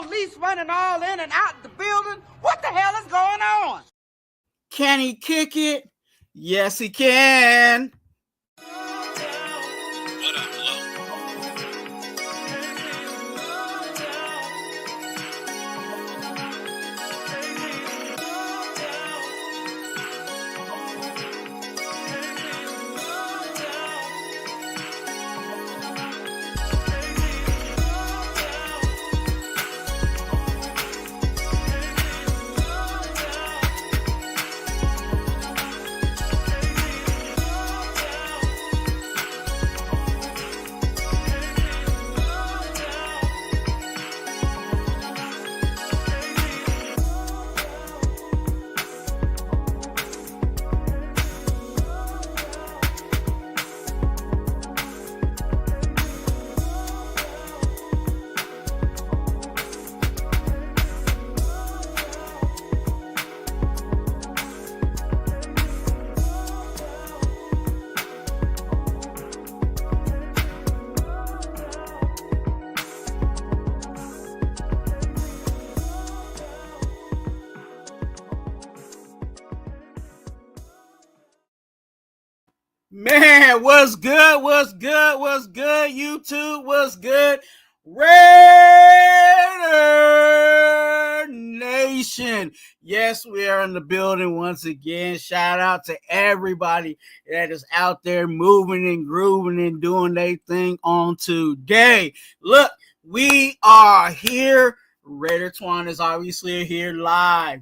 police running all in and out the building. What the hell is going on? Can he kick it? Yes, he can. Man, what's good? What's good? What's good? YouTube, what's good? Raider Nation. Yes, we are in the building once again. Shout out to everybody that is out there moving and grooving and doing their thing on today. Look, we are here. Raider Twuan is obviously here live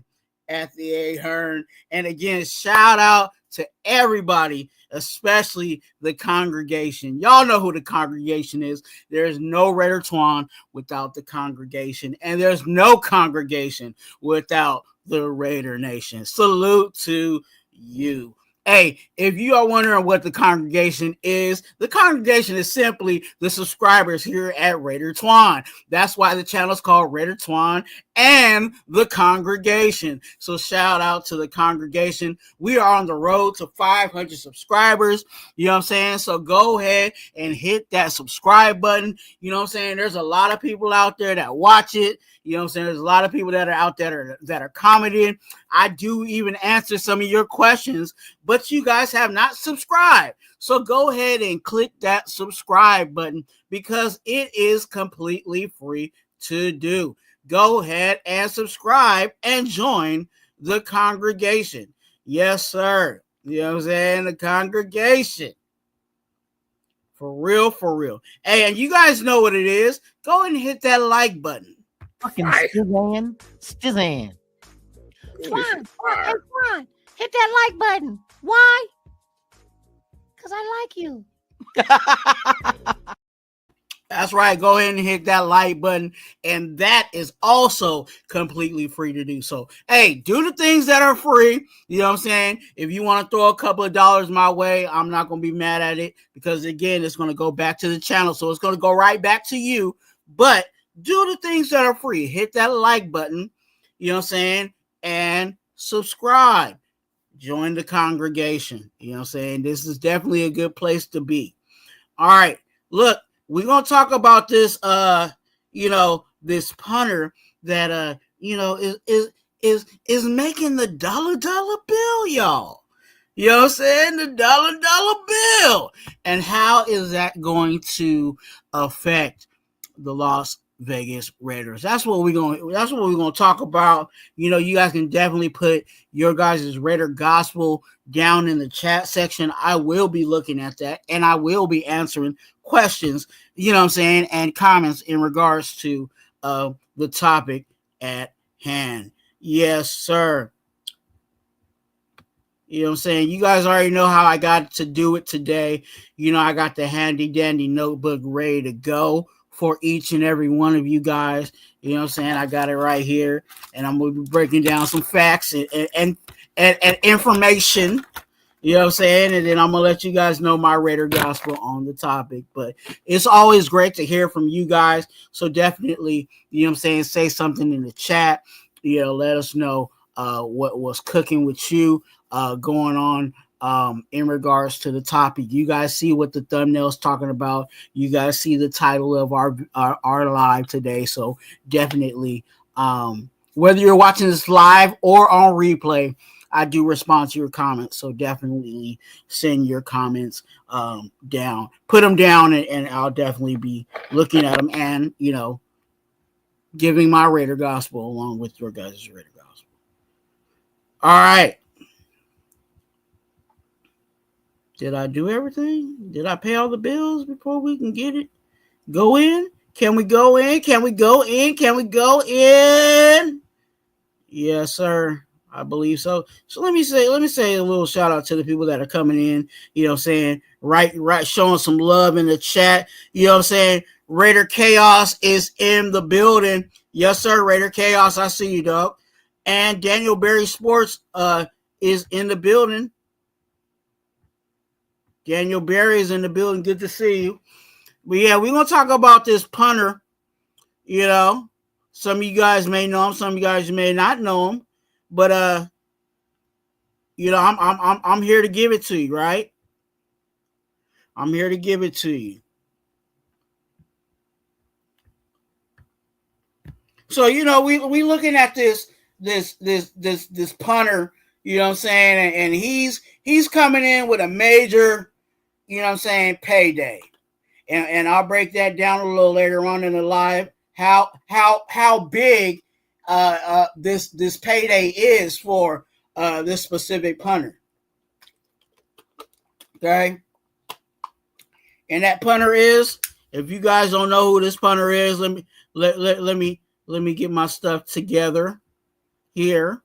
at the Ahern. And again, shout out to everybody, especially the congregation. Y'all know who the congregation is. There's no Raider Twuan without the congregation, and there's no congregation without the Raider Nation. Salute to you. Hey, if you are wondering what the congregation is simply the subscribers here at Raider Twuan. That's why the channel is called Raider Twuan and the congregation. So shout out to the congregation. We are on the road to 500 subscribers. You know what I'm saying? So go ahead and hit that subscribe button. You know what I'm saying? There's a lot of people out there that watch it. You know what I'm saying? There's a lot of people that are out there that are commenting. I do even answer some of your questions, but you guys have not subscribed. So go ahead and click that subscribe button because it is completely free to do. Go ahead and subscribe and join the congregation. Yes, sir. You know what I'm saying? The congregation. For real, for real. Hey, and you guys know what it is. Go ahead and hit that like button. Fucking Stizan. Twuan, hey Twuan, hit that like button. Why? Because I like you. That's right. Go ahead and hit that like button. And that is also completely free to do. So, hey, do the things that are free. You know what I'm saying? If you want to throw a couple of dollars my way, I'm not going to be mad at it. Because, again, it's going to go back to the channel. So, it's going to go right back to you. But do the things that are free. Hit that like button. You know what I'm saying? And subscribe. Join the congregation. You know what I'm saying? This is definitely a good place to be. All right. Look. We're going to talk about this, this punter that, is making the dollar bill, y'all. You know what I'm saying? The dollar bill. And how is that going to affect the Las Vegas Raiders? That's what we're going to talk about. You know, you guys can definitely put your guys' Raider gospel down in the chat section. I will be looking at that and I will be answering questions, you know what I'm saying, and comments in regards to the topic at hand. Yes, sir. You know what I'm saying? You guys already know how I got to do it today. You know, I got the handy dandy notebook ready to go for each and every one of you guys. You know what I'm saying? I got it right here, and I'm going to be breaking down some facts and information. You know what I'm saying? And then I'm going to let you guys know my Raider gospel on the topic. But it's always great to hear from you guys. So definitely, you know what I'm saying, say something in the chat. You know, let us know what was cooking with you, going on in regards to the topic. You guys see what the thumbnail's talking about. You guys see the title of our live today. So definitely, whether you're watching this live or on replay, I do respond to your comments. So definitely send your comments down. Put them down, and I'll definitely be looking at them and, giving my Raider gospel along with your guys' Raider gospel. All right. Did I do everything? Did I pay all the bills before we can get it? Go in? Can we go in? Can we go in? Can we go in? Yes, sir. I believe so. So let me say a little shout out to the people that are coming in, saying, right, showing some love in the chat. Saying? Raider Chaos is in the building. Yes, sir. Raider Chaos. I see you, dog. And Daniel Berry Sports is in the building. Daniel Berry is in the building. Good to see you. But yeah, we're gonna talk about this punter. Some of you guys may know him, some of you guys may not know him. But I'm here to give it to you, right? I'm here to give it to you. So we looking at this punter, and he's coming in with a major, payday. And I'll break that down a little later on in the live. How big this payday is for this specific punter. Okay. And that punter is, if you guys don't know who this punter is, let me get my stuff together here.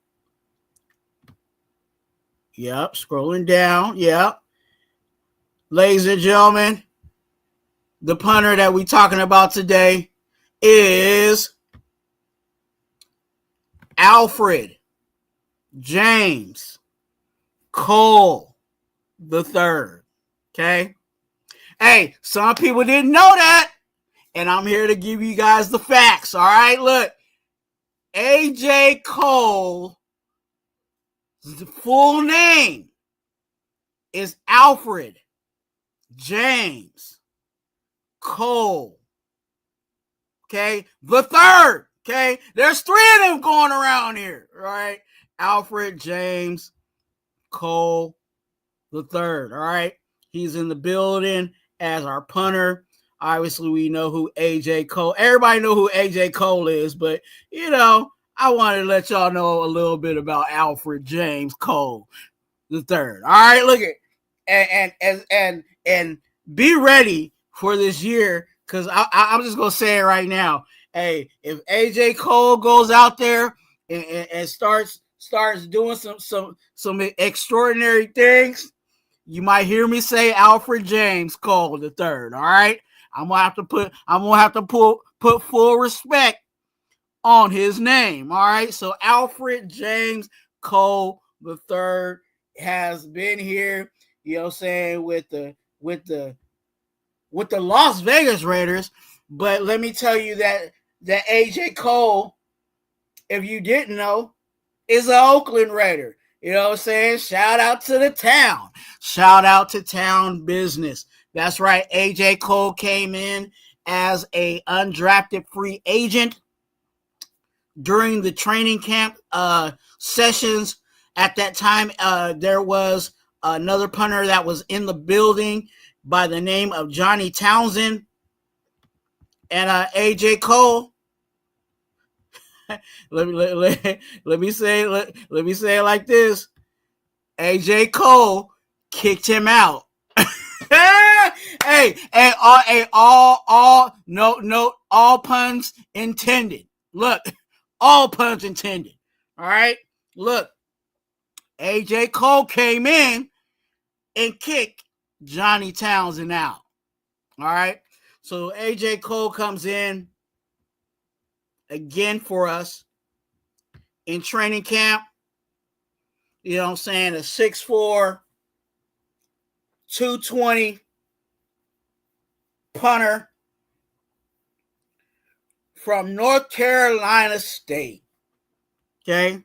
Yep, scrolling down. Yep. Ladies and gentlemen, the punter that we're talking about today is Alfred James Cole III. Okay. Hey, some people didn't know that, and I'm here to give you guys the facts. All right, look. AJ Cole's full name is Alfred James Cole. Okay, the third. Okay, there's three of them going around here. All right, Alfred James Cole the third. All right, he's in the building as our punter. Obviously, we know who AJ Cole. Everybody know who AJ Cole is, but I wanted to let y'all know a little bit about Alfred James Cole the third. All right, look at and be ready for this year, because I'm just gonna say it right now. Hey, if AJ Cole goes out there and starts doing some extraordinary things, you might hear me say Alfred James Cole the third. All right, I'm gonna have to put full respect on his name. All right, so Alfred James Cole the third has been here. With the Las Vegas Raiders. But let me tell you that AJ Cole, if you didn't know, is an Oakland Raider. Shout out to the town. Shout out to town business. That's right. AJ Cole came in as a undrafted free agent during the training camp sessions. At that time, there was another punter that was in the building by the name of Johnny Townsend. And AJ Cole, let me say it like this: AJ Cole kicked him out. All puns intended. Look, all puns intended. All right, look, AJ Cole came in and kicked Johnny Townsend out. All right. So AJ Cole comes in again for us in training camp. A 6'4", 220 punter from North Carolina State. Okay.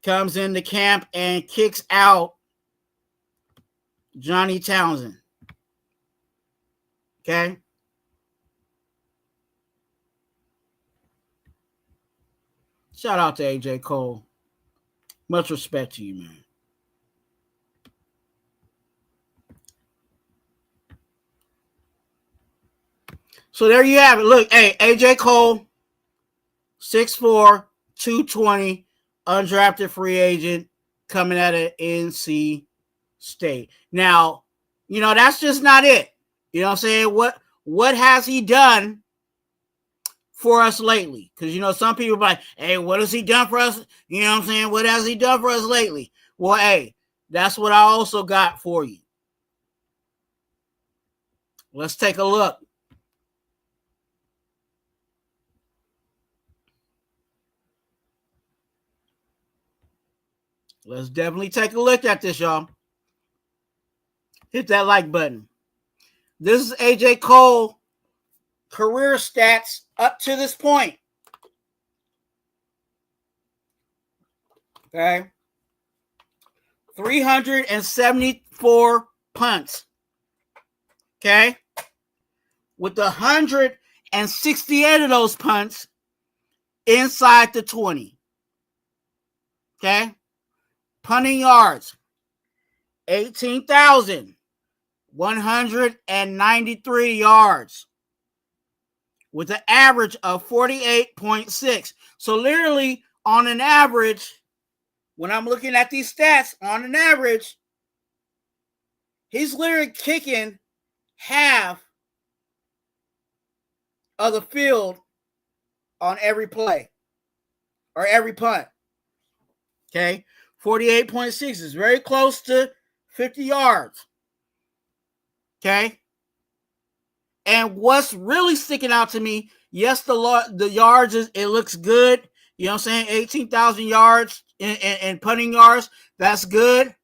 Comes into camp and kicks out Johnny Townsend. Okay. Shout out to AJ Cole. Much respect to you, man. So there you have it. Look, hey, AJ Cole, 6'4", 220, undrafted free agent, coming out of NC State. Now, you know, that's just not it. You know what I'm saying? What has he done for us lately? Because, you know, some people are like, hey, what has he done for us? You know what I'm saying? What has he done for us lately? Well, hey, that's what I also got for you. Let's take a look. Let's definitely take a look at this, y'all. Hit that like button. This is AJ Cole career stats up to this point. Okay. 374 punts. Okay. With 168 of those punts inside the 20. Okay. Punting yards, 18,193 yards with an average of 48.6. So literally on an average, when I'm looking at these stats, on an average, he's literally kicking half of the field on every play or every punt. Okay. 48.6 is very close to 50 yards. Okay. And what's really sticking out to me, yes, the yards, it looks good. You know what I'm saying? 18,000 yards in punting yards. That's good.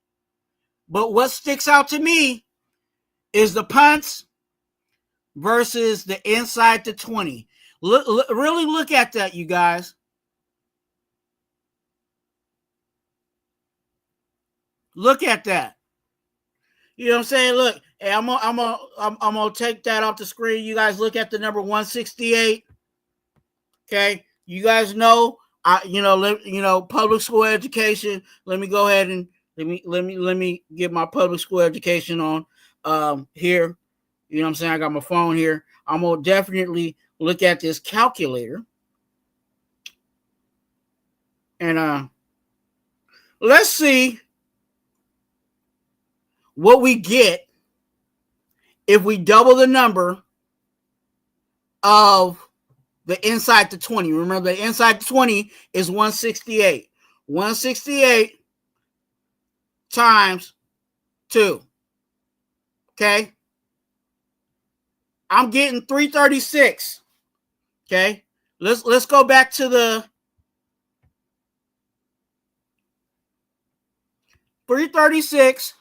But what sticks out to me is the punts versus the inside the 20. Really look at that, you guys. Look at that. You know what I'm saying? Look, hey, I'm gonna take that off the screen. You guys look at the number 168. Okay, you guys know, public school education. Let me go ahead and let me get my public school education on here. You know what I'm saying? I got my phone here. I'm gonna definitely look at this calculator and let's see what we get if we double the number of the inside to 20. Remember, the inside to 20 is 168. 168 times 2. Okay? I'm getting 336. Okay? Let's go back to the 336.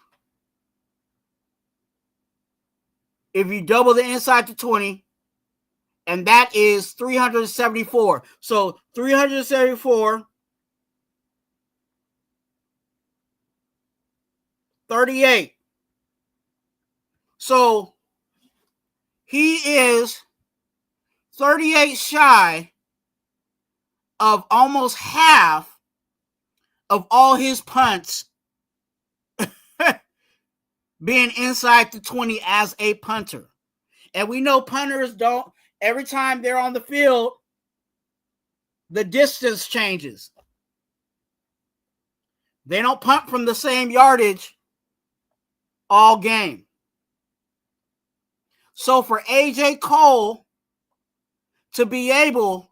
If you double the inside to 20, and that is 374. So 374, 38. So he is 38 shy of almost half of all his punts being inside the 20 as a punter. And we know punters don't, every time they're on the field, the distance changes. They don't punt from the same yardage all game. So for AJ Cole to be able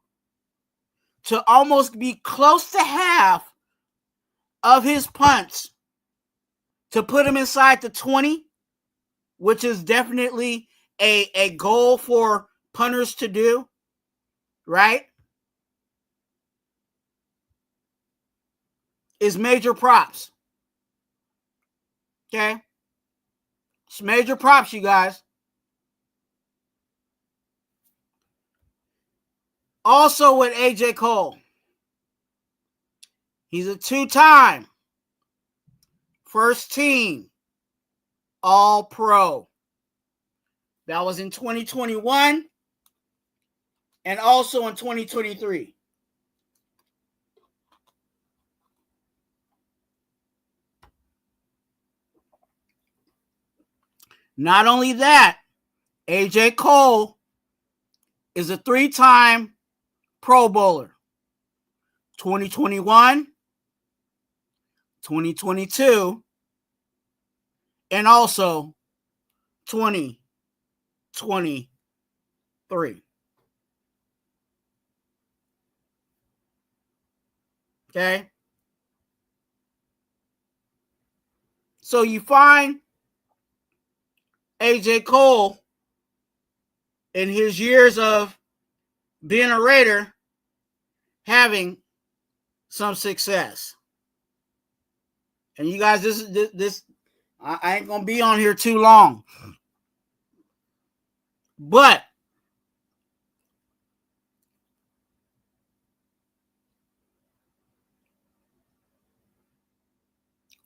to almost be close to half of his punts to put him inside the 20, which is definitely a goal for punters to do, right? Is major props. Okay? It's major props, you guys. Also with AJ Cole, he's a 2-time first team All-Pro. That was in 2021 and also in 2023. Not only that, AJ Cole is a 3-time Pro Bowler. 2021, 2022, and also 2023. Okay? So you find AJ Cole in his years of being a Raider having some success. And you guys, this I ain't gonna be on here too long. But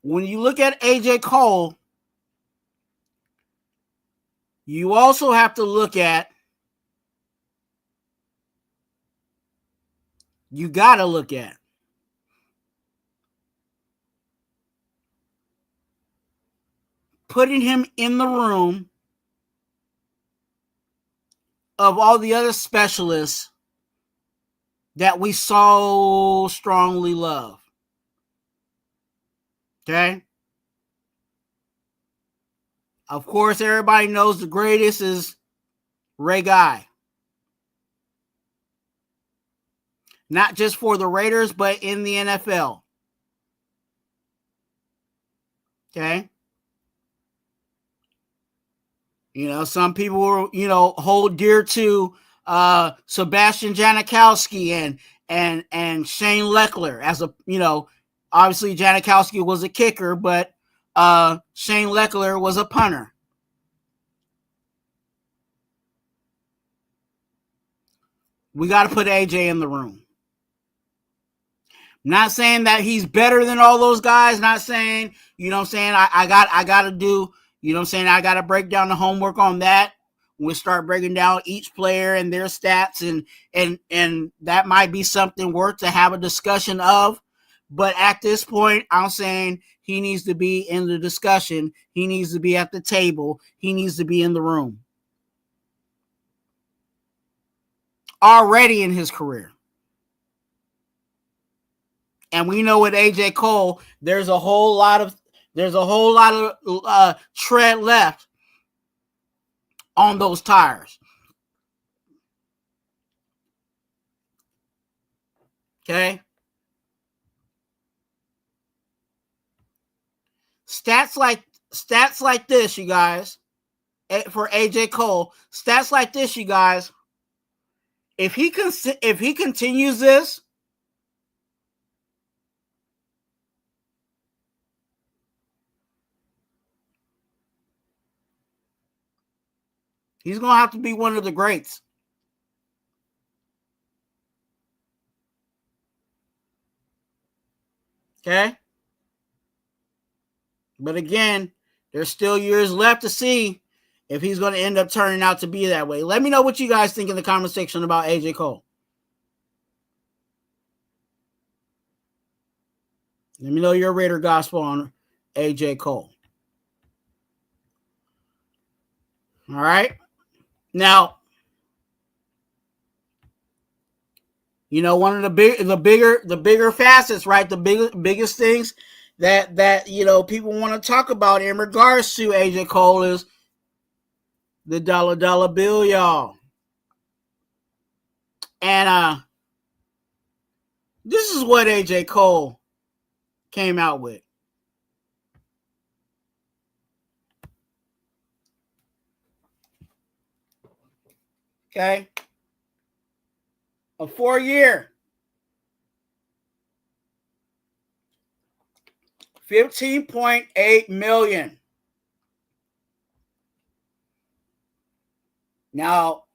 when you look at AJ Cole, you also have to look at, you gotta look at putting him in the room of all the other specialists that we so strongly love. Okay? Of course, everybody knows the greatest is Ray Guy. Not just for the Raiders, but in the NFL. Okay? You know, some people, hold dear to Sebastian Janikowski and Shane Leckler as a, obviously Janikowski was a kicker, but Shane Leckler was a punter. We got to put AJ in the room. Not saying that he's better than all those guys. Not saying, I got to do, I got to break down the homework on that. We'll start breaking down each player and their stats, and that might be something worth to have a discussion of. But at this point, I'm saying he needs to be in the discussion. He needs to be at the table. He needs to be in the room. Already in his career. And we know with AJ Cole, there's a whole lot of tread left on those tires. Okay? Stats like this, you guys, for AJ Cole, stats like this, you guys, if he continues this, he's going to have to be one of the greats. Okay? But again, there's still years left to see if he's going to end up turning out to be that way. Let me know what you guys think in the comment section about AJ Cole. Let me know your Raider gospel on AJ Cole. All right? Now, one of the bigger facets, right? The biggest things that people want to talk about in regards to AJ Cole is the dollar bill, y'all. And this is what AJ Cole came out with. Okay? A 4-year, $15.8 million. Now,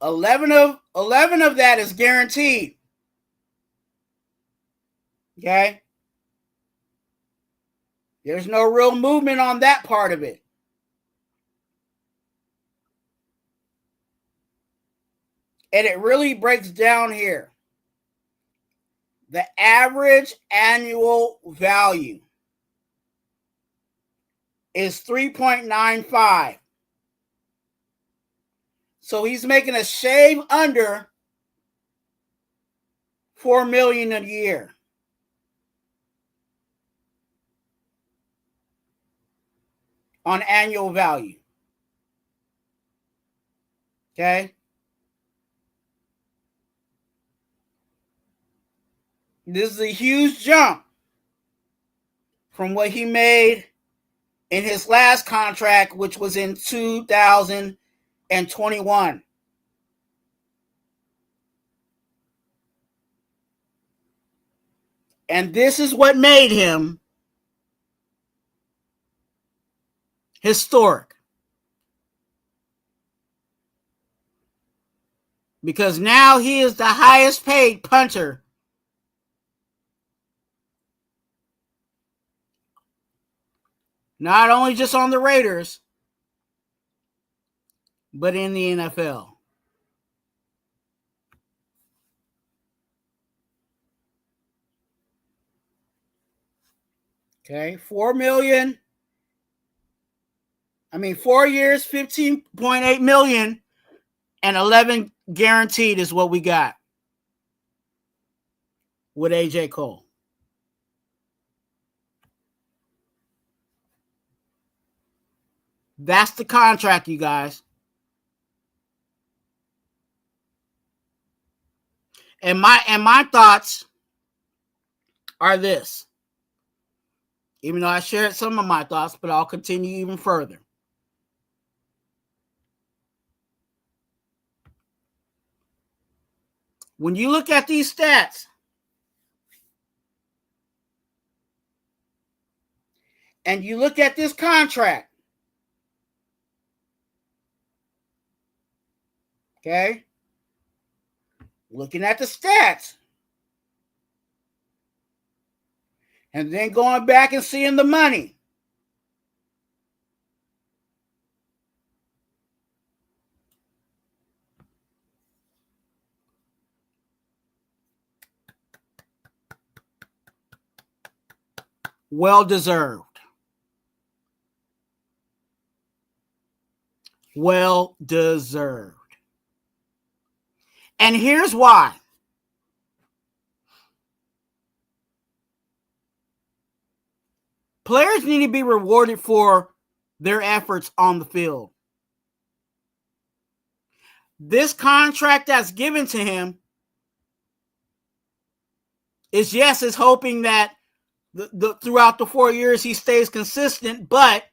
11 of that is guaranteed. Okay? There's no real movement on that part of it. And it really breaks down here. The average annual value is 3.95. So he's making a shave under $4 million a year. On annual value. Okay? This is a huge jump from what he made in his last contract, which was in 2021. And this is what made him historic. Because now he is the highest paid punter not only just on the Raiders, but in the NFL. Okay, 4 years, $15.8 million, and 11 guaranteed is what we got with AJ Cole. That's the contract, you guys. And my thoughts are this. Even though I shared some of my thoughts, but I'll continue even further. When you look at these stats, and you look at this contract, okay? Looking at the stats, and then going back and seeing the money. Well deserved. Well deserved. And here's why. Players need to be rewarded for their efforts on the field. This contract that's given to him is, yes, is hoping that throughout the 4 years he stays consistent, but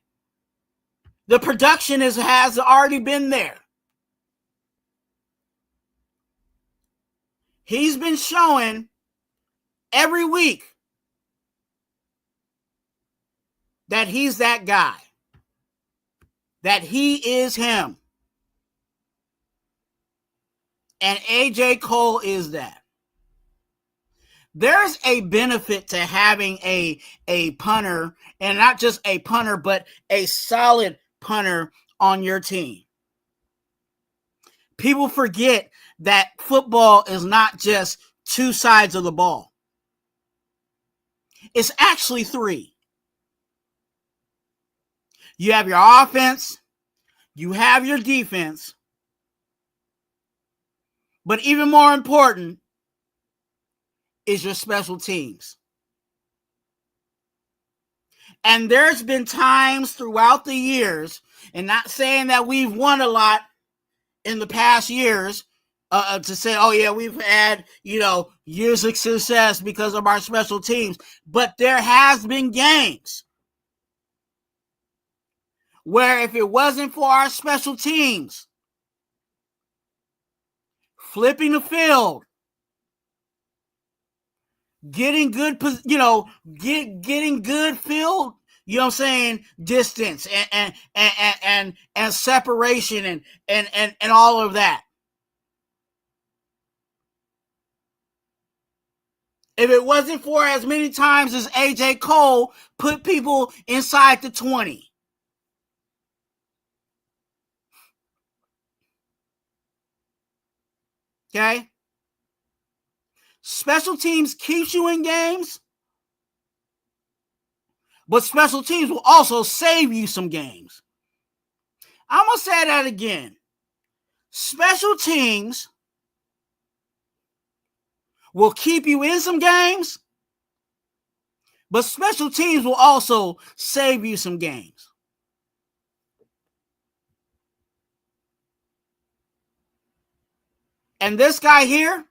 the production has already been there. He's been showing every week that he's that guy, that he is him. And AJ Cole is that. There's a benefit to having a punter, and not just a punter, but a solid punter on your team. People forget that football is not just two sides of the ball. It's actually three. You have your offense, you have your defense, but even more important is your special teams. And there's been times throughout the years, and not saying that we've won a lot in the past years, to say, oh yeah, we've had, years of success because of our special teams. But there has been games where if it wasn't for our special teams flipping the field, getting good, getting good field, distance and separation and all of that. If it wasn't for as many times as AJ Cole put people inside the 20. Okay? Special teams keeps you in games, but special teams will also save you some games. I'm going to say that again. Special teams will keep you in some games, but special teams will also save you some games. And this guy here,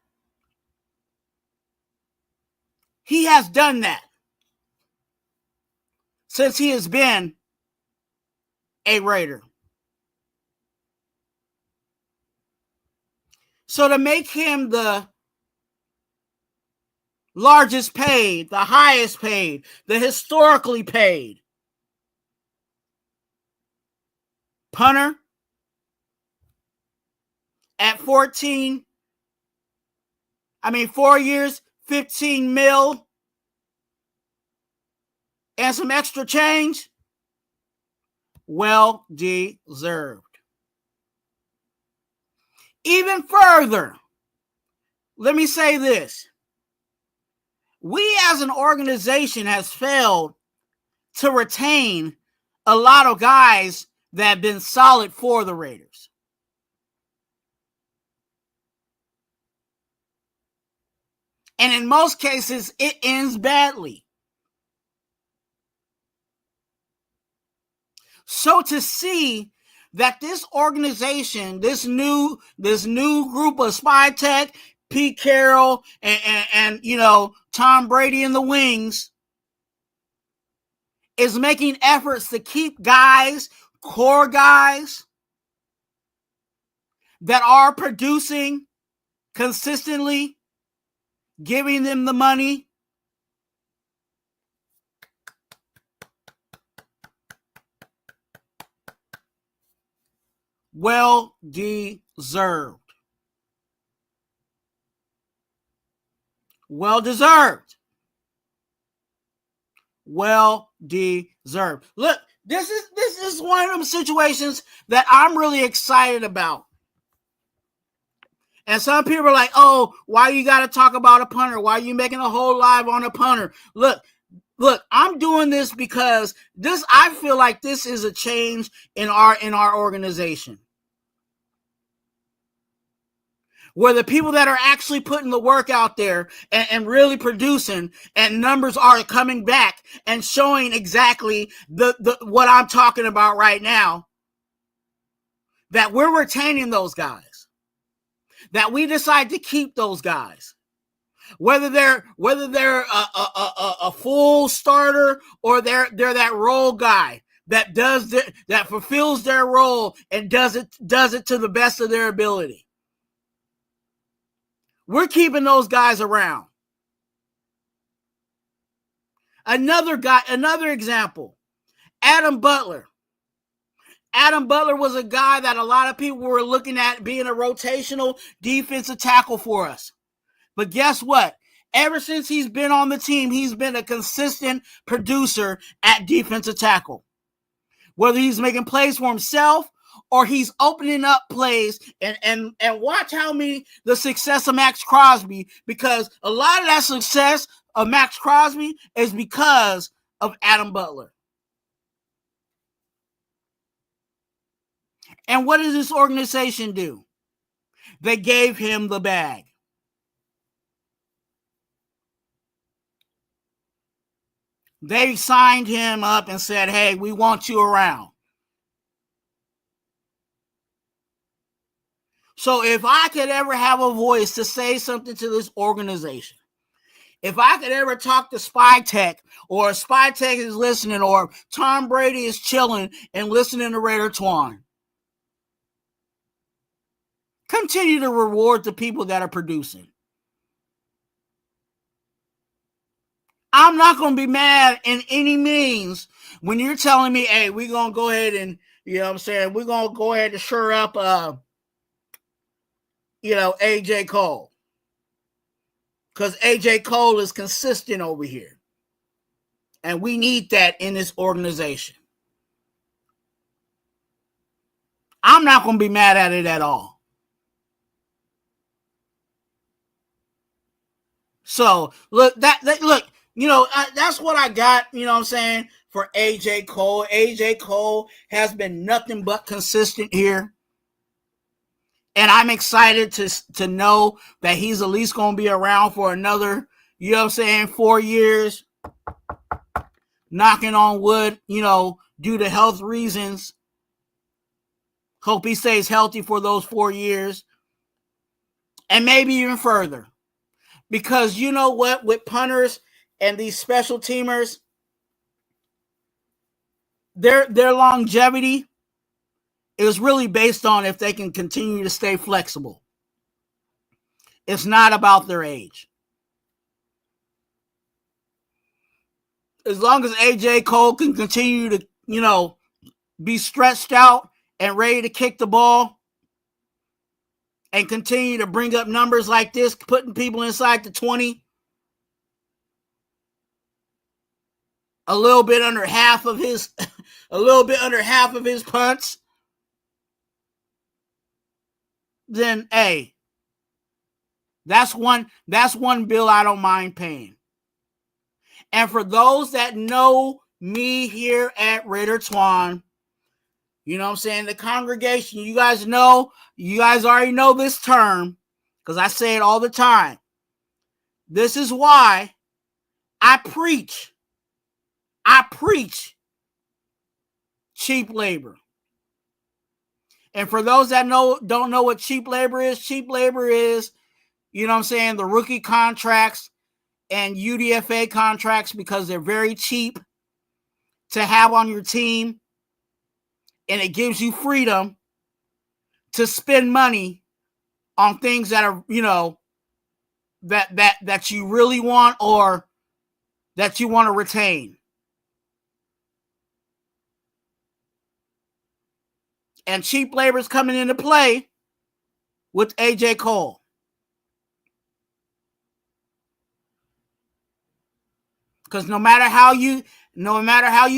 he has done that since he has been a Raider. So to make him the largest paid, the highest paid, the historically paid punter at 4 years, 15 mil, and some extra change, well deserved. Even further, let me say this. We as an organization has failed to retain a lot of guys that have been solid for the Raiders. And in most cases, it ends badly. So to see that this organization, this new group of Spy Tech, Pete Carroll, and Tom Brady in the wings is making efforts to keep guys, core guys that are producing consistently, giving them the money. Well deserved. Well deserved. Well deserved. Look, this is one of them situations that I'm really excited about. And some people are like, oh, why you got to talk about a punter? Why are you making a whole live on a punter? Look, I'm doing this because I feel like this is a change in our organization. Where the people that are actually putting the work out there and really producing, and numbers are coming back and showing exactly the what I'm talking about right now, that we're retaining those guys, that we decide to keep those guys, whether they're a full starter or they're that role guy that that fulfills their role and does it to the best of their ability. We're keeping those guys around. Another example, Adam Butler. Adam Butler was a guy that a lot of people were looking at being a rotational defensive tackle for us. But guess what? Ever since he's been on the team, he's been a consistent producer at defensive tackle. Whether he's making plays for himself or he's opening up plays, and watch the success of Max Crosby, because a lot of that success of Max Crosby is because of Adam Butler. And what does this organization do? They gave him the bag. They signed him up and said, hey, we want you around. So if I could ever have a voice to say something to this organization, if I could ever talk to Spy Tech, or Spy Tech is listening, or Tom Brady is chilling and listening to Raider Twuan, continue to reward the people that are producing. I'm not going to be mad in any means when you're telling me, hey, we're going to go ahead and, we're going to go ahead and shore up, AJ Cole. Because AJ Cole is consistent over here. And we need that in this organization. I'm not going to be mad at it at all. So look, look, that's what I got. You know what I'm saying, for AJ Cole. AJ Cole has been nothing but consistent here, and I'm excited to know that he's at least going to be around for another, 4 years. Knocking on wood, due to health reasons. Hope he stays healthy for those 4 years, and maybe even further. Because you know what, with punters and these special teamers, their longevity is really based on if they can continue to stay flexible. It's not about their age. As long as AJ Cole can continue to, be stretched out and ready to kick the ball and continue to bring up numbers like this, putting people inside the 20, a little bit under half of his punts, then hey, that's one bill I don't mind paying. And for those that know me here at Raider Twuan, you know what I'm saying, the congregation, you guys already know this term because I say it all the time. This is why I preach cheap labor. And for those that don't know what cheap labor is, you know what I'm saying, the rookie contracts and UDFA contracts, because they're very cheap to have on your team, and it gives you freedom to spend money on things that are, that you really want or that you want to retain. And cheap labor is coming into play with AJ Cole. Because no matter how you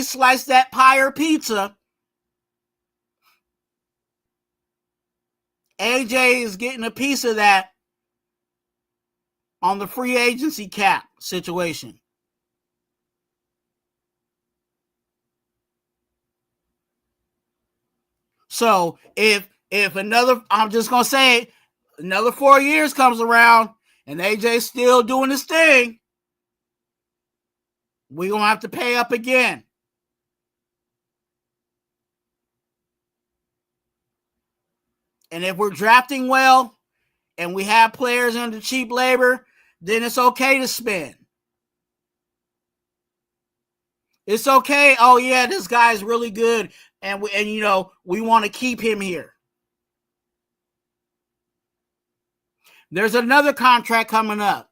slice that pie or pizza, AJ is getting a piece of that on the free agency cap situation. So if I'm just gonna say, another 4 years comes around and AJ's still doing his thing, we're gonna have to pay up again. And if we're drafting well and we have players under cheap labor, then it's okay to spend. It's okay. Oh yeah, this guy's really good, and we want to keep him here. There's another contract coming up,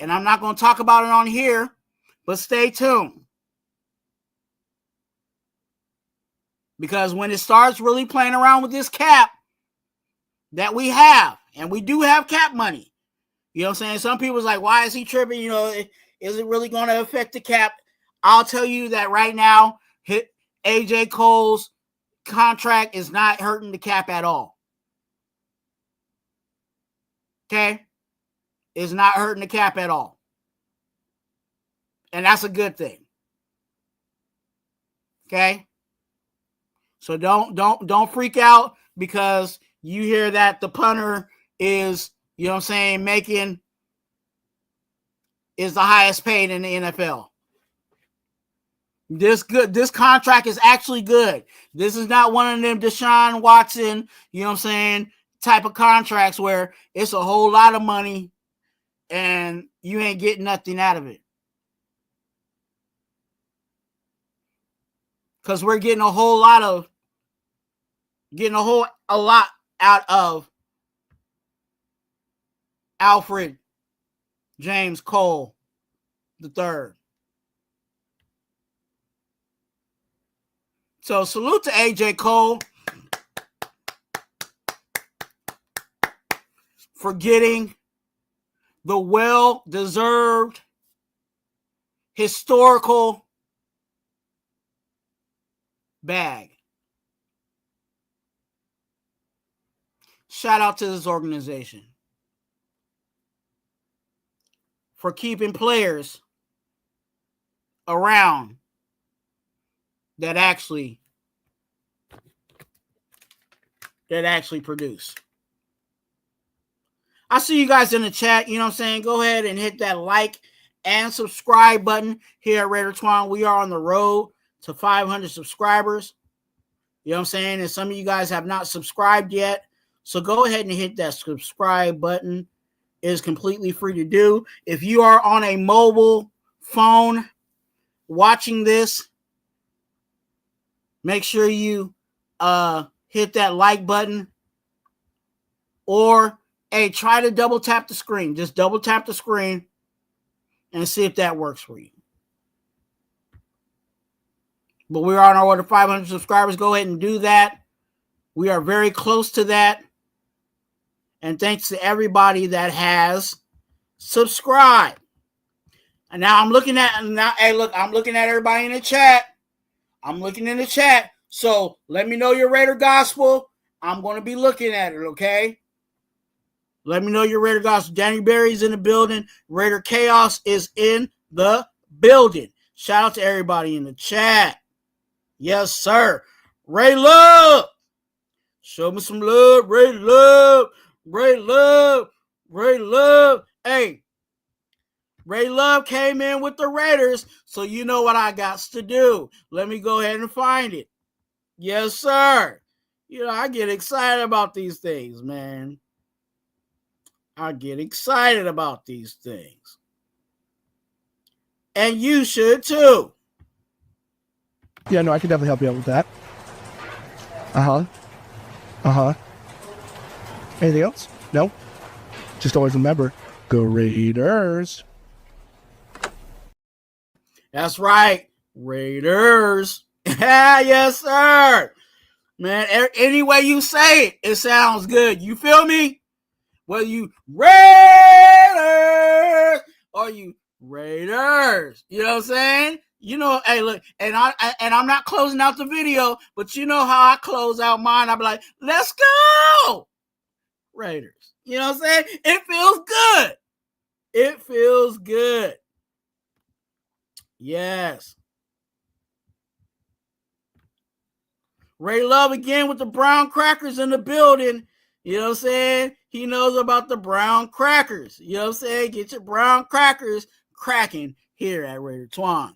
and I'm not going to talk about it on here, but stay tuned. Because when it starts really playing around with this cap that we have, and we do have cap money, you know what I'm saying? Some people's like, why is he tripping? Is it really going to affect the cap? I'll tell you that right now, AJ Cole's contract is not hurting the cap at all. Okay? It's not hurting the cap at all. And that's a good thing. Okay? So don't freak out because you hear that the punter is, you know what I'm saying, is the highest paid in the NFL. This contract is actually good. This is not one of them Deshaun Watson, you know what I'm saying, type of contracts where it's a whole lot of money and you ain't getting nothing out of it. Because we're getting a lot out of Alfred James Cole III. So salute to AJ Cole for getting the well-deserved historical bag. Shout out to this organization for keeping players around that actually produce. I see you guys in the chat. You know what I'm saying? Go ahead and hit that like and subscribe button here at Raider Twuan. We are on the road to 500 subscribers. You know what I'm saying? And some of you guys have not subscribed yet. So go ahead and hit that subscribe button. It is completely free to do. If you are on a mobile phone watching this, make sure you hit that like button. Or, hey, try to double tap the screen. Just double tap the screen and see if that works for you. But we're on our way to 500 subscribers. Go ahead and do that. We are very close to that. And thanks to everybody that has subscribed. And now I'm looking at, I'm looking at everybody in the chat. I'm looking in the chat. So let me know your Raider Gospel. I'm going to be looking at it, okay? Let me know your Raider Gospel. Danny Berry's in the building. Raider Chaos is in the building. Shout out to everybody in the chat. Yes, sir. Ray Love. Show me some love. Ray Love. Ray Love. Ray Love. Hey, Ray Love came in with the Raiders, so you know what I got to do. Let me go ahead and find it. Yes, sir. You know, I get excited about these things, man. I get excited about these things. And you should too. Yeah, no, I can definitely help you out with that. Anything else? No? Just always remember, go Raiders. That's right. Raiders. Yes, sir. Man, any way you say it, it sounds good. You feel me? Whether you Raiders or you Raiders. You know what I'm saying? You know, hey, look, and I'm not closing out the video, but you know how I close out mine. I'll be like, let's go. Raiders. You know what I'm saying? It feels good. It feels good. Yes. Ray Love again with the brown crackers in the building. You know what I'm saying? He knows about the brown crackers. You know what I'm saying? Get your brown crackers cracking here at Raider Twuan.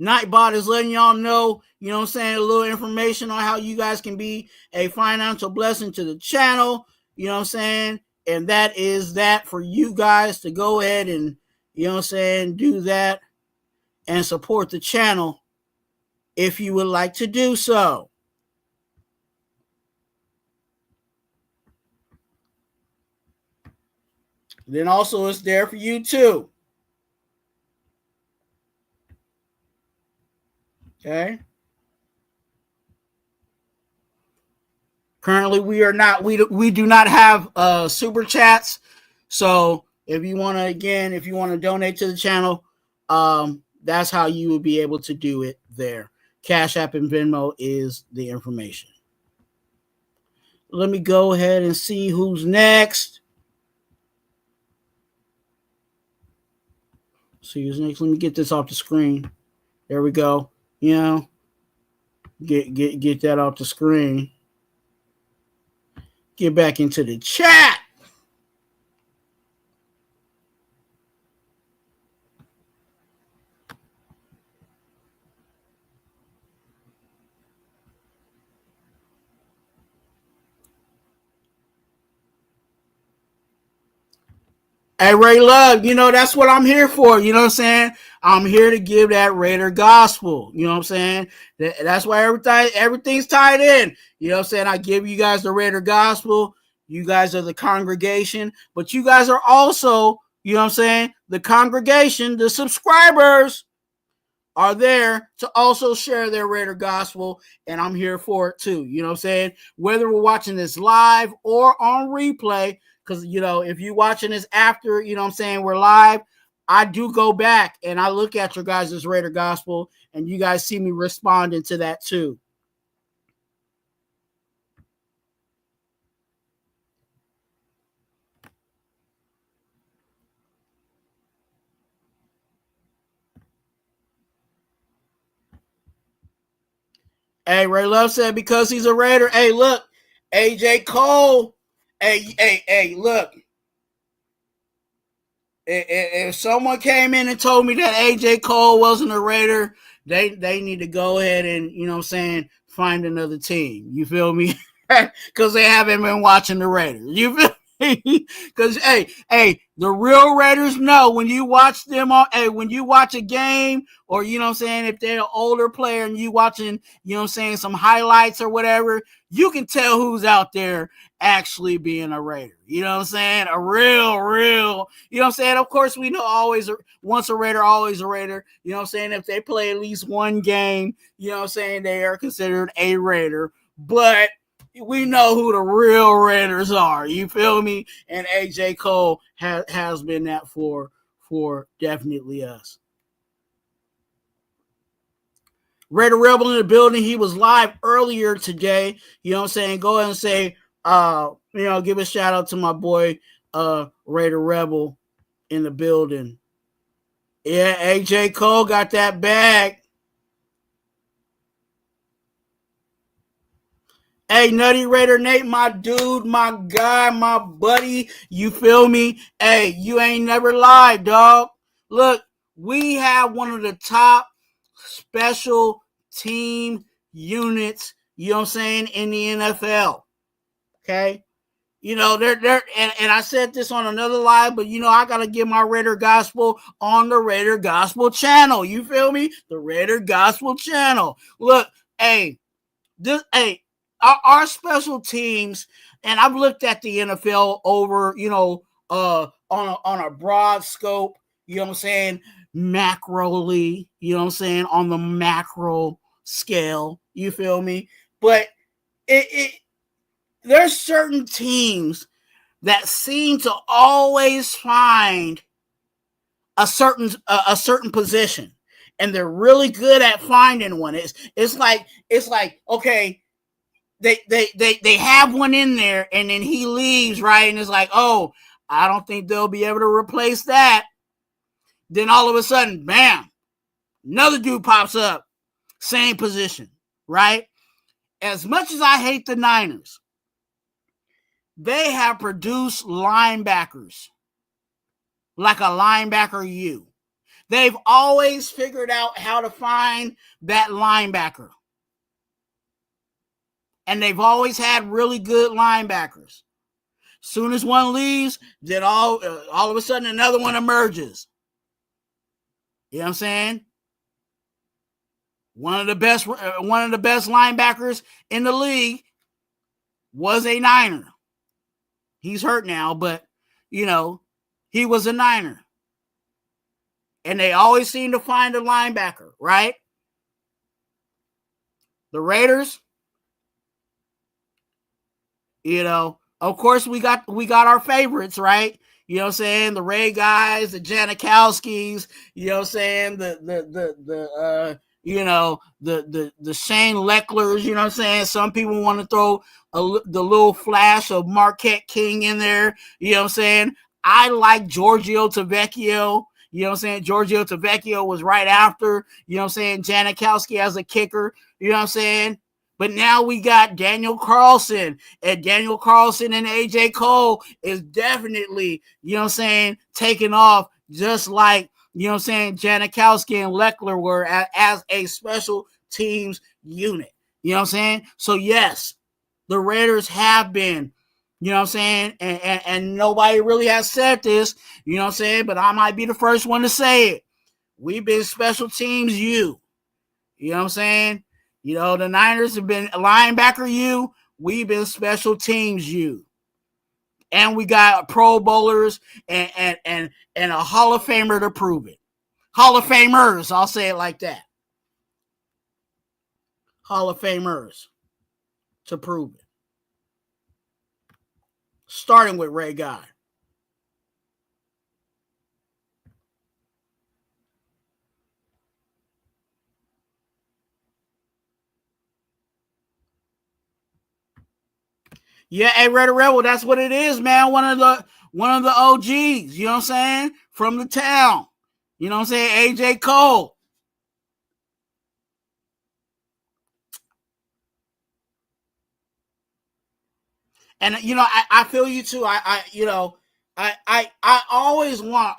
Nightbot is letting y'all know, you know what I'm saying, a little information on how you guys can be a financial blessing to the channel. You know what I'm saying? And that is that for you guys to go ahead and, you know what I'm saying, do that and support the channel if you would like to do so. Then also it's there for you too. Okay. Currently, we do not have super chats. So if you want to donate to the channel, that's how you will be able to do it there. Cash App and Venmo is the information. Let me go ahead and see who's next. See who's next. Let me get this off the screen. There we go. You know, get that off the screen. Get back into the chat. Hey, Ray Love, you know, that's what I'm here for. You know what I'm saying? I'm here to give that Raider gospel. You know what I'm saying? That's why everything's tied in. You know what I'm saying? I give you guys the Raider gospel. You guys are the congregation, but you guys are also, you know what I'm saying, the congregation, the subscribers are there to also share their Raider gospel, and I'm here for it too. You know what I'm saying? Whether we're watching this live or on replay, because, you know, if you're watching this after, you know what I'm saying, we're live, I do go back and I look at your guys' Raider gospel, and you guys see me responding to that too. Hey, Ray Love said because he's a Raider. Hey, look, AJ Cole. Hey, look. If someone came in and told me that AJ Cole wasn't a Raider, they need to go ahead and, you know what I'm saying, find another team. You feel me? Because they haven't been watching the Raiders. You feel me? Because the real Raiders know when you watch them on, when you watch a game, or you know what I'm saying, if they're an older player and you watching, you know what I'm saying, some highlights or whatever, you can tell who's out there actually being a Raider. You know what I'm saying? A real, you know what I'm saying? Of course, we know always once a Raider, always a Raider. You know what I'm saying? If they play at least one game, you know what I'm saying, they are considered a Raider. But we know who the real Raiders are. You feel me? And AJ Cole has been that for definitely us. Raider Rebel in the building. He was live earlier today. You know what I'm saying? Go ahead and say, give a shout out to my boy, Raider Rebel in the building. Yeah, AJ Cole got that bag. Hey, Nutty Raider Nate, my dude, my guy, my buddy. You feel me? Hey, you ain't never lied, dog. Look, we have one of the top special team units, you know what I'm saying, in the NFL. Okay? You know, they're and I said this on another live, but you know, I gotta give my Raider Gospel on the Raider Gospel channel. You feel me? The Raider Gospel channel. Look, our special teams, and I've looked at the NFL over, you know, on a broad scope, you know what I'm saying, macroly, you know what I'm saying, on the macro scale, you feel me? But there's certain teams that seem to always find a certain position, and they're really good at finding one. It's like okay, they have one in there, and then he leaves, right? And it's like, oh, I don't think they'll be able to replace that. Then all of a sudden, bam, another dude pops up, same position, right? As much as I hate the Niners, they have produced linebackers like a linebacker U. They've always figured out how to find that linebacker. And they've always had really good linebackers. Soon as one leaves, then all of a sudden another one emerges. You know what I'm saying? One of the best linebackers in the league was a Niner. He's hurt now, but you know, he was a Niner. And they always seem to find a linebacker, right? The Raiders, you know, of course we got our favorites, right? You know what I'm saying? The Ray guys, the Janikowskis, you know what I'm saying? The Shane Lecklers, you know what I'm saying? Some people want to throw the little flash of Marquette King in there, you know what I'm saying? I like Giorgio Tavecchio. You know what I'm saying? Giorgio Tavecchio was right after, you know what I'm saying, Janikowski as a kicker, you know what I'm saying? But now we got Daniel Carlson, and Daniel Carlson and AJ Cole is definitely, you know what I'm saying, taking off just like, you know what I'm saying, Janikowski and Leckler were as a special teams unit. You know what I'm saying? So, yes, the Raiders have been, you know what I'm saying, and nobody really has said this, you know what I'm saying, but I might be the first one to say it. We've been special teams you know what I'm saying? You know, the Niners have been linebacker you. We've been special teams you. And we got Pro Bowlers and a Hall of Famer to prove it. Hall of Famers, I'll say it like that. Hall of Famers to prove it. Starting with Ray Guy. Yeah, hey, Raider Rebel, that's what it is, man. One of the OGs, you know what I'm saying? From the town. You know what I'm saying? AJ Cole. And I feel you too. I always want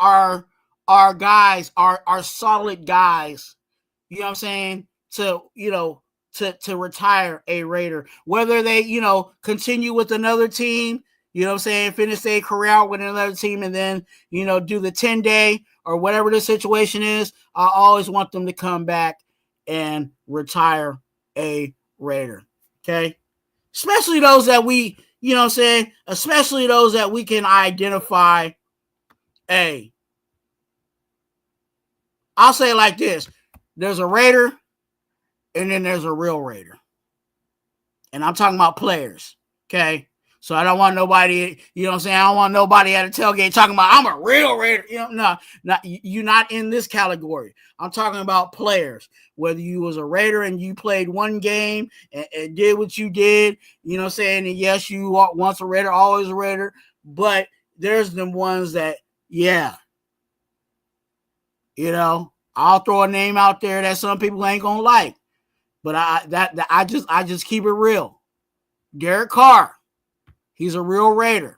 our guys, our solid guys, you know what I'm saying, to to retire a Raider, whether they continue with another team, you know what I'm saying, finish their career out with another team, and then do the 10-day or whatever the situation is. I always want them to come back and retire a Raider. Okay, especially those that we, you know what I'm saying, especially those that we can identify. Hey, I'll say it like this: there's a Raider, and then there's a real Raider. And I'm talking about players, okay? So I don't want nobody, you know what I'm saying? I don't want nobody at a tailgate talking about, I'm a real Raider. No, you're not in this category. I'm talking about players. Whether you was a Raider and you played one game and did what you did, you know what I'm saying? And yes, you are once a Raider, always a Raider. But there's them ones that, yeah, I'll throw a name out there that some people ain't gonna like. But I just keep it real. Derek Carr, he's a real Raider.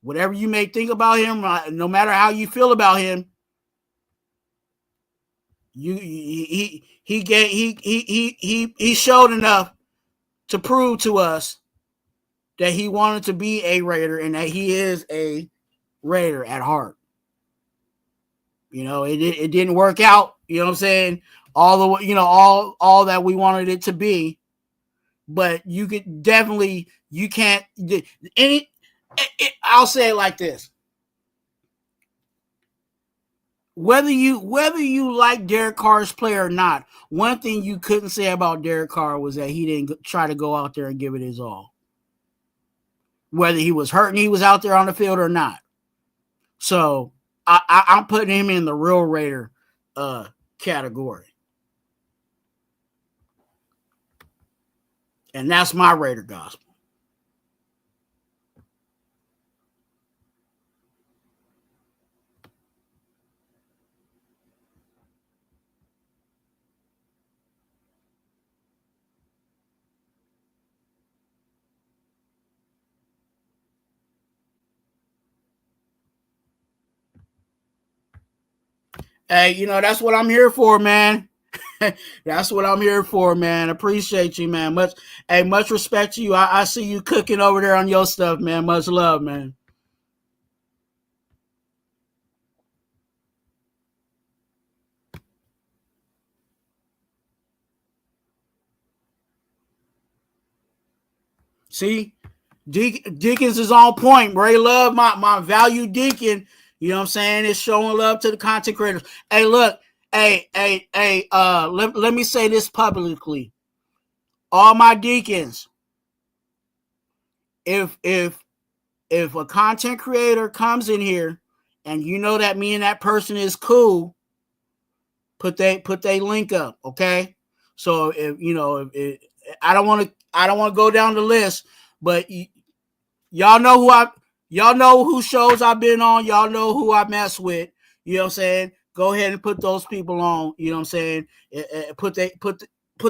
Whatever you may think about him, no matter how you feel about him, he showed enough to prove to us that he wanted to be a Raider and that he is a Raider at heart. It didn't work out. You know what I'm saying? All that we wanted it to be. But you could definitely, you can't, I'll say it like this. Whether you like Derek Carr's play or not, one thing you couldn't say about Derek Carr was that he didn't try to go out there and give it his all. Whether he was hurt and he was out there on the field or not. So I'm putting him in the real Raider category. And that's my Raider gospel. Hey, that's what I'm here for, man. That's what I'm here for, man. Appreciate you, man. Much respect to you. I see you cooking over there on your stuff, man. Much love, man. See, Deacons is on point. Ray Love, my value Deacon. You know what I'm saying? It's showing love to the content creators. Hey, look. Hey, let me say this publicly. All my Deacons, if a content creator comes in here and you know that me and that person is cool, put they link up, okay? So if I don't want to go down the list, but y'all know who shows I've been on, y'all know who I mess with, you know what I'm saying? Go ahead and put those people on, you know what I'm saying? Put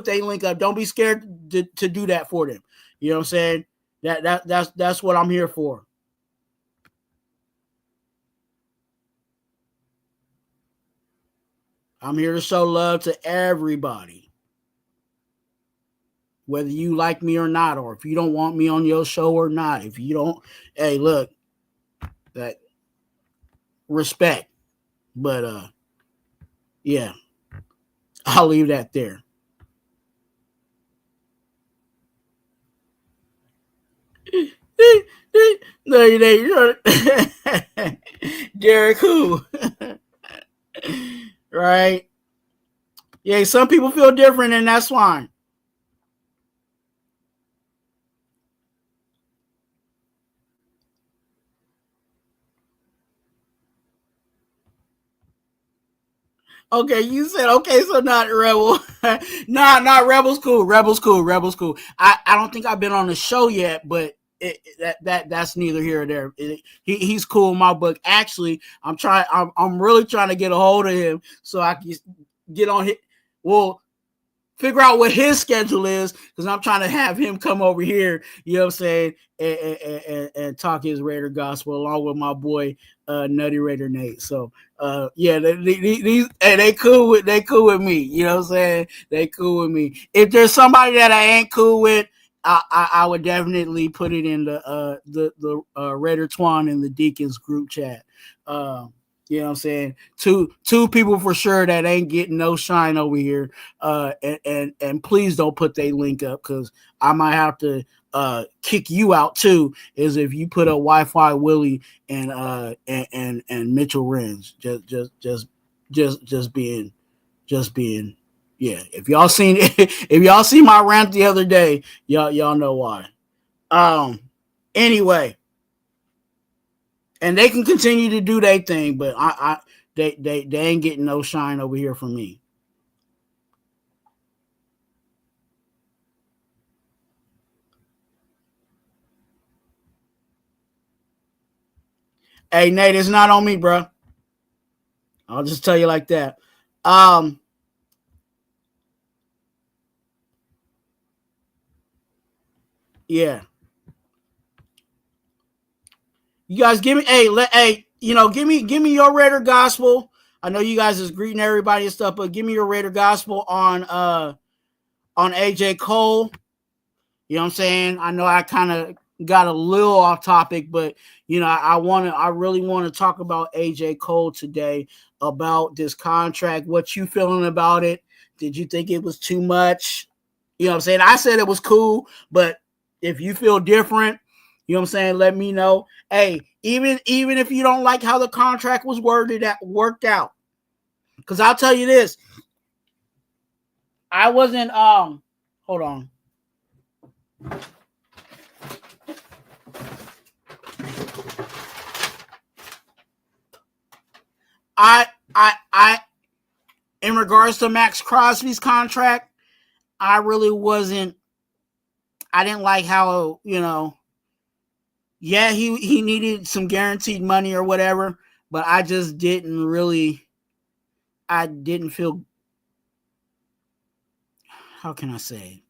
they link up. Don't be scared to do that for them. You know what I'm saying? That's what I'm here for. I'm here to show love to everybody. Whether you like me or not, or if you don't want me on your show or not. If you don't, hey, look, that respect. But yeah, I'll leave that there. No, you ain't. Derek who? Right? Yeah, some people feel different, and that's fine. Okay, you said okay, so not Rebel. Nah, not Rebel's cool. Rebel's cool. I don't think I've been on the show yet, but that's neither here or there. He's cool in my book. Actually, I'm really trying to get a hold of him so I can get on his. Well, figure out what his schedule is, because I'm trying to have him come over here, you know what I'm saying, and talk his Raider gospel along with my boy Nutty Raider Nate. So yeah, they cool with me, you know what I'm saying? They cool with me. If there's somebody that I ain't cool with, I would definitely put it in the Raider Twuan and the Deacons group chat. You know what I'm saying? Two people for sure that ain't getting no shine over here. And please don't put their link up, because I might have to kick you out too. Is if you put up Wi-Fi Willie and Mitchell Renz. Just being. Yeah, if y'all seen my rant the other day, y'all know why. Anyway, and they can continue to do their thing, but they ain't getting no shine over here from me. Hey, Nate, it's not on me, bro. I'll just tell you like that. Yeah. You guys give me give me your Raider gospel. I know you guys is greeting everybody and stuff, but give me your Raider gospel on AJ Cole. You know what I'm saying? I know I kind of got a little off topic, but I really want to talk about AJ Cole today, about this contract. What you feeling about it? Did you think it was too much? You know what I'm saying? I said it was cool, but if you feel different, you know what I'm saying, let me know. Hey, even if you don't like how the contract was worked out, because I'll tell you this, I wasn't hold on. I in regards to Max Crosby's contract, I didn't like how, yeah, he needed some guaranteed money or whatever, but I just didn't feel, how can I say?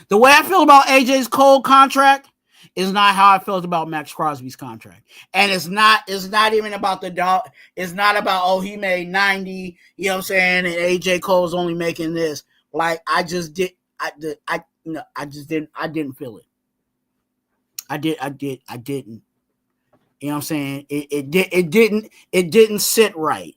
The way I feel about AJ's Cole contract is not how I felt about Max Crosby's contract. And it's not even about the dog. It's not about, oh, he made 90, you know what I'm saying, and AJ Cole's only making this. Like, I just didn't feel it. I didn't. You know what I'm saying? It didn't sit right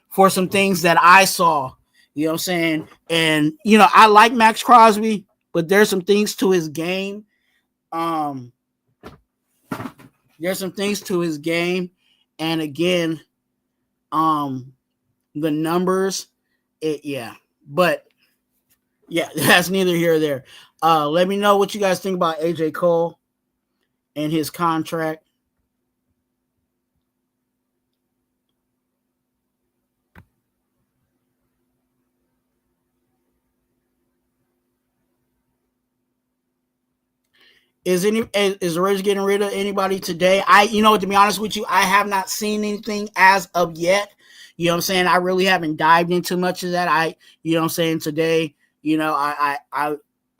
for some things that I saw. You know what I'm saying? And I like Max Crosby, but there's some things to his game. There's some things to his game, and again, the numbers, but yeah, that's neither here or there. Let me know what you guys think about AJ Cole and his contract. Is the Raiders getting rid of anybody today? To be honest with you, I have not seen anything as of yet. You know what I'm saying? I really haven't dived into much of that. You know what I'm saying, today, I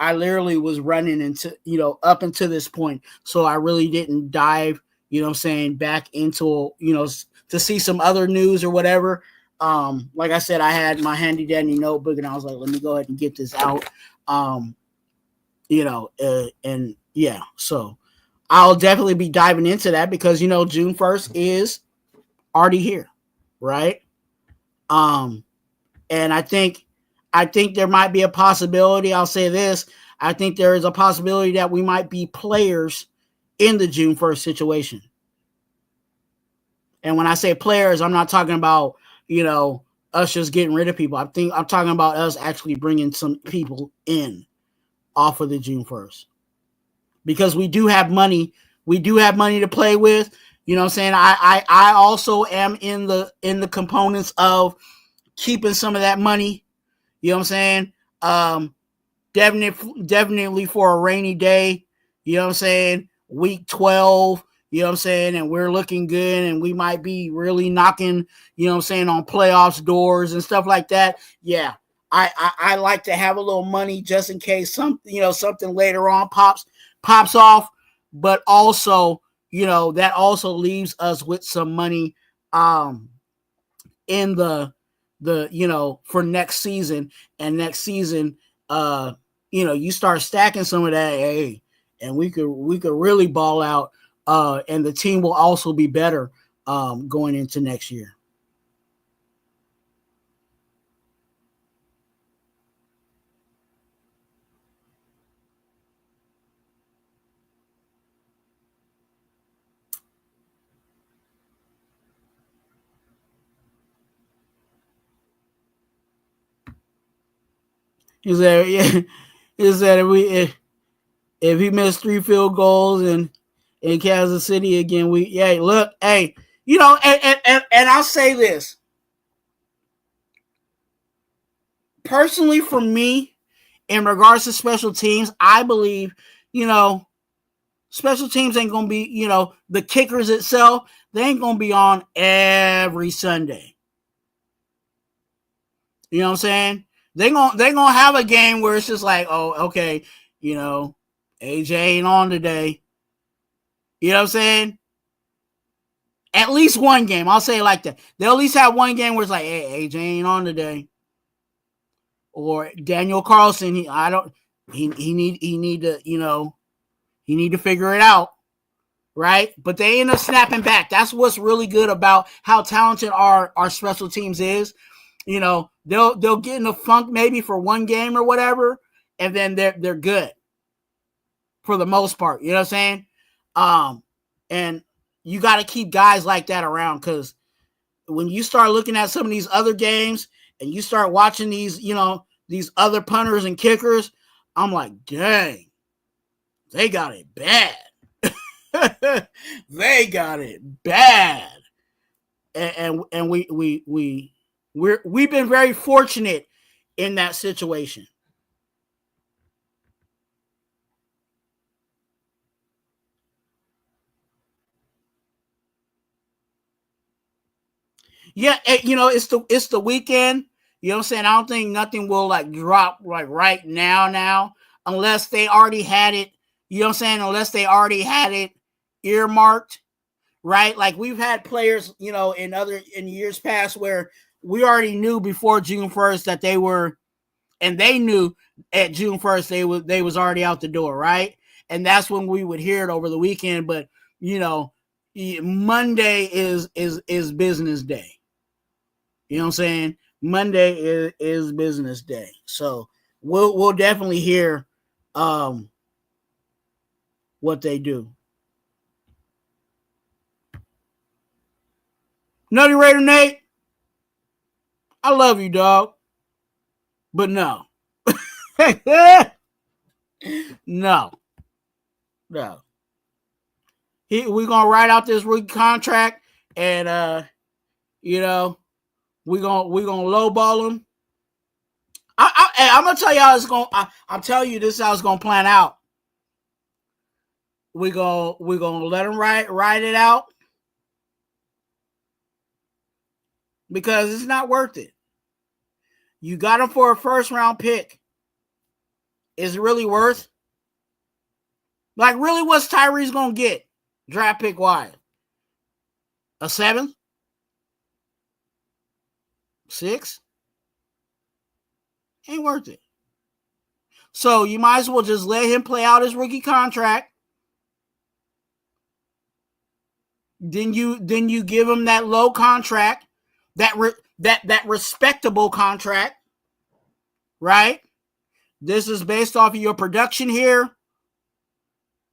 literally was running into, up until this point. So I really didn't dive, you know what I'm saying, back into, to see some other news or whatever. Like I said, I had my handy dandy notebook and I was like, let me go ahead and get this out. And yeah, so I'll definitely be diving into that because, June 1st is already here, right? And I think there might be a possibility. I'll say this. I think there is a possibility that we might be players in the June 1st situation. And when I say players, I'm not talking about, us just getting rid of people. I'm talking about us actually bringing some people in off of the June 1st. Because we do have money. We do have money to play with. You know what I'm saying? I also am in the components of keeping some of that money. You know what I'm saying? Definitely for a rainy day. You know what I'm saying? Week 12. you know what I'm saying, and we're looking good and we might be really knocking, you know what I'm saying, on playoffs doors and stuff like that, yeah, I like to have a little money just in case something later on pops off, but also, that also leaves us with some money in the for next season. And next season, you start stacking some of that, hey, and we could really ball out, and the team will also be better going into next year. Is that if he missed 3 field goals in Kansas City again, and I'll say this. Personally, for me, in regards to special teams, I believe, special teams ain't going to be, the kickers itself, they ain't going to be on every Sunday. You know what I'm saying? They're gonna have a game where it's just like, oh, okay, AJ ain't on today. You know what I'm saying? At least one game. I'll say it like that. They'll at least have one game where it's like, hey, AJ ain't on today. Or Daniel Carlson, he need to figure it out. Right? But they end up snapping back. That's what's really good about how talented our special teams is. They'll get in a funk maybe for one game or whatever, and then they're good for the most part. You know what I'm saying? And you got to keep guys like that around, because when you start looking at some of these other games and you start watching these, these other punters and kickers, I'm like, dang, they got it bad. They got it bad. And we've been very fortunate in that situation. Yeah, it's the weekend. You know what I'm saying? I don't think nothing will drop right now, unless they already had it. You know what I'm saying? Unless they already had it earmarked, right? Like we've had players, in years past where we already knew before June 1st that they were, and they knew at June 1st they was already out the door, right? And that's when we would hear it over the weekend. But Monday is business day. You know what I'm saying? Monday is business day. So we'll definitely hear what they do. Nutty Raider Nate, I love you, dog. But no. No. We're going to write out this rookie contract, and, we're going to lowball him. I'm going to tell you how it's going to, I'm telling you this is how it's going to plan out. We're going to let him write it out, because it's not worth it. You got him for a first round pick. Is it really worth? Really, what's Tyree's going to get draft pick wise? A 7th? 6? Ain't worth it. So you might as well just let him play out his rookie contract. Then you give him that low contract, that respectable contract, right? This is based off of your production here.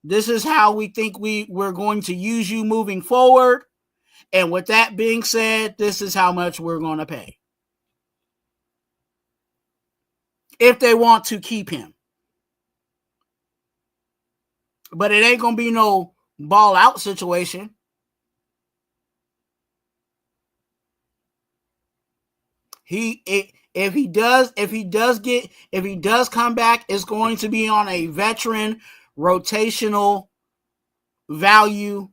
This is how we think we're going to use you moving forward. And with that being said, this is how much we're going to pay. If they want to keep him. But it ain't going to be no ball out situation. If he does come back, it's going to be on a veteran rotational value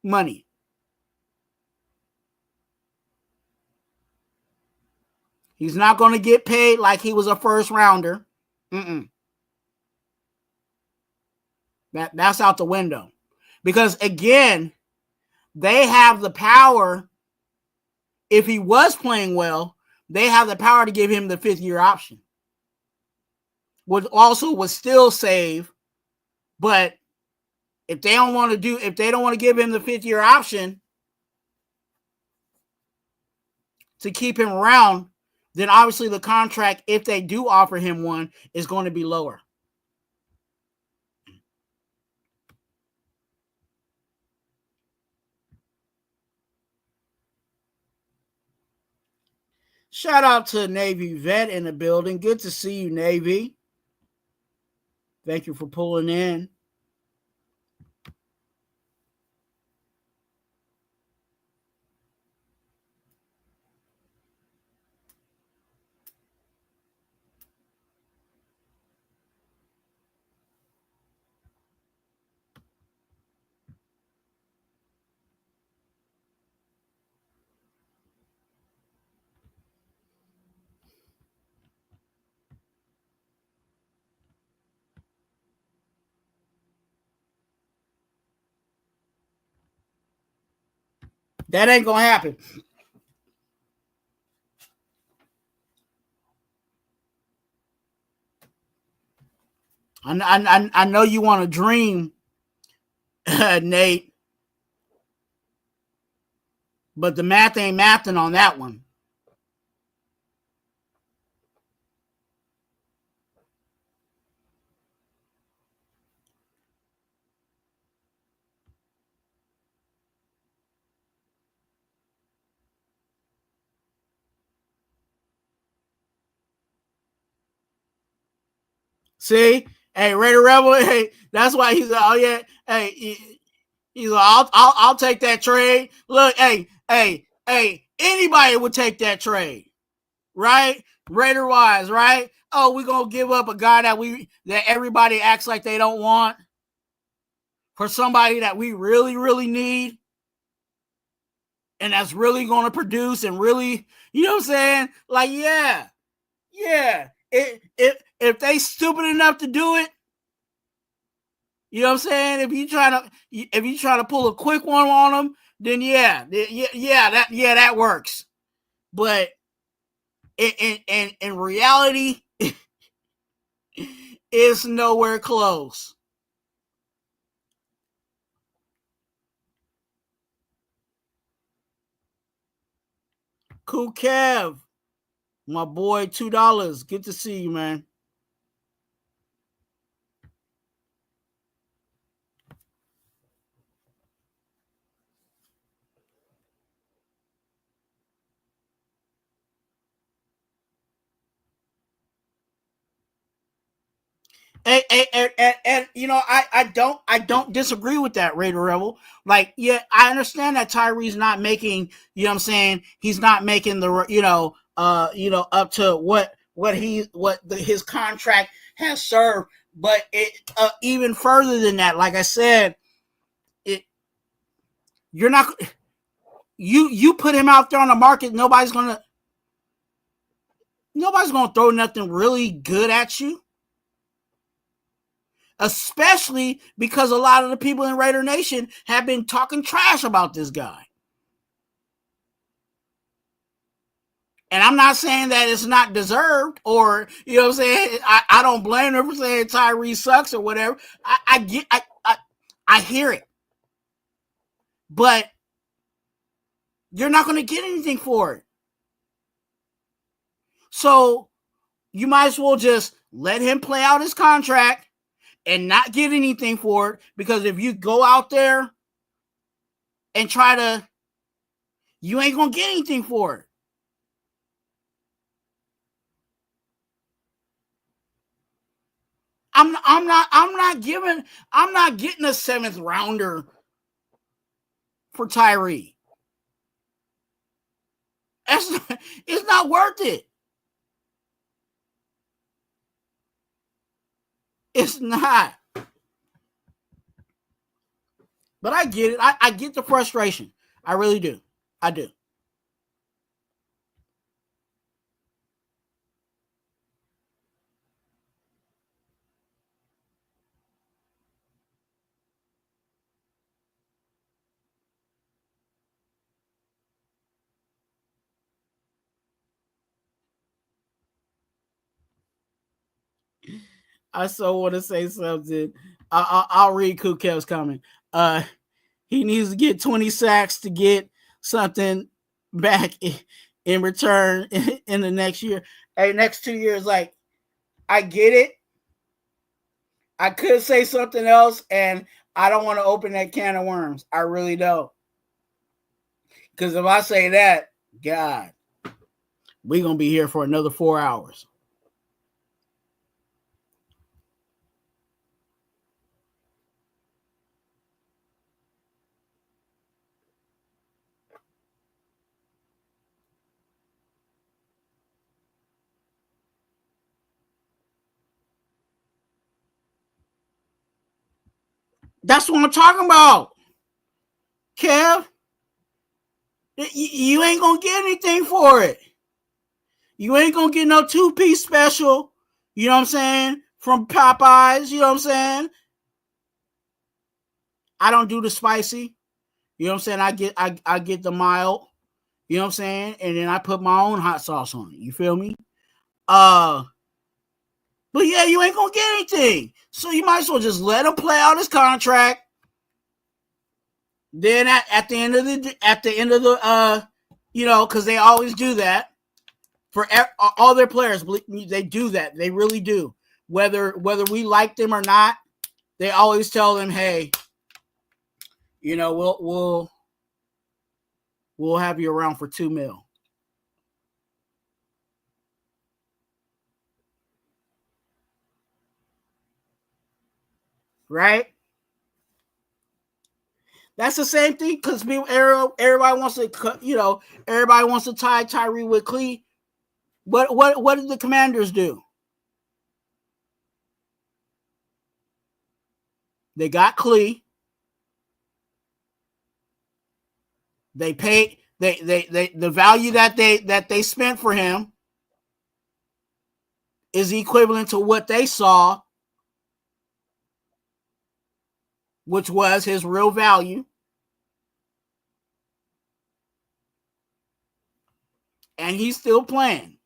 money. He's not going to get paid like he was a first rounder. That's out the window. Because again, they have the power. If he was playing well, they have the power to give him the 5th-year option. Which also would still save, but if they don't want to give him the 5th-year option to keep him around, then obviously the contract, if they do offer him one, is going to be lower. Shout out to Navy Vet in the building. Good to see you, Navy. Thank you for pulling in. That ain't going to happen. I know you want to dream, Nate, but the math ain't mathing on that one. See, hey, Raider Rebel, hey, that's why he's like, oh yeah, hey, he's like, I'll take that trade. Look, hey, anybody would take that trade, right? Raider wise, right? Oh, we're gonna give up a guy that everybody acts like they don't want for somebody that we really, really need, and that's really gonna produce and really, you know what I'm saying? Like, yeah. If they stupid enough to do it, you know what I'm saying? If you try to pull a quick one on them, then that works. But in reality, it's nowhere close. Cool Kev, my boy, $2. Good to see you, man. And you know, I don't disagree with that, Raider Rebel. Like, yeah, I understand that Tyree's not making, you know what I'm saying, he's not making the, up to what his contract has served, but it even further than that, like I said, you're not, you put him out there on the market, nobody's gonna throw nothing really good at you. Especially because a lot of the people in Raider Nation have been talking trash about this guy. And I'm not saying that it's not deserved, or, you know what I'm saying, I don't blame them for saying Tyree sucks or whatever. I hear it. But you're not going to get anything for it. So you might as well just let him play out his contract and not get anything for it, because if you go out there and try to, you ain't gonna get anything for it. I'm not getting a 7th rounder for Tyree. It's not worth it. It's not. But I get it. I get the frustration. I really do. I do. I so want to say something. I'll read Kukev's comment. He needs to get 20 sacks to get something back in return in the next year. Hey, next 2 years, like, I get it. I could say something else, and I don't want to open that can of worms. I really don't. Because if I say that, God, we're going to be here for another 4 hours. That's what I'm talking about, Kev. You ain't going to get anything for it. You ain't going to get no 2-piece special, you know what I'm saying, from Popeyes, you know what I'm saying. I don't do the spicy, you know what I'm saying. I get the mild, you know what I'm saying, and then I put my own hot sauce on it, you feel me. But yeah, you ain't going to get anything. So you might as well just let him play out his contract. Then at the end of the you know, because they always do that for all their players. They do that. They really do. Whether we like them or not, they always tell them, hey, you know, we'll have you around for $2 million. Right? That's the same thing because everybody wants to, you know, everybody wants to tie Tyree with Clee. What did the Commanders do? They got Clee. They paid the value that they spent for him is equivalent to what they saw, which was his real value. And he's still playing.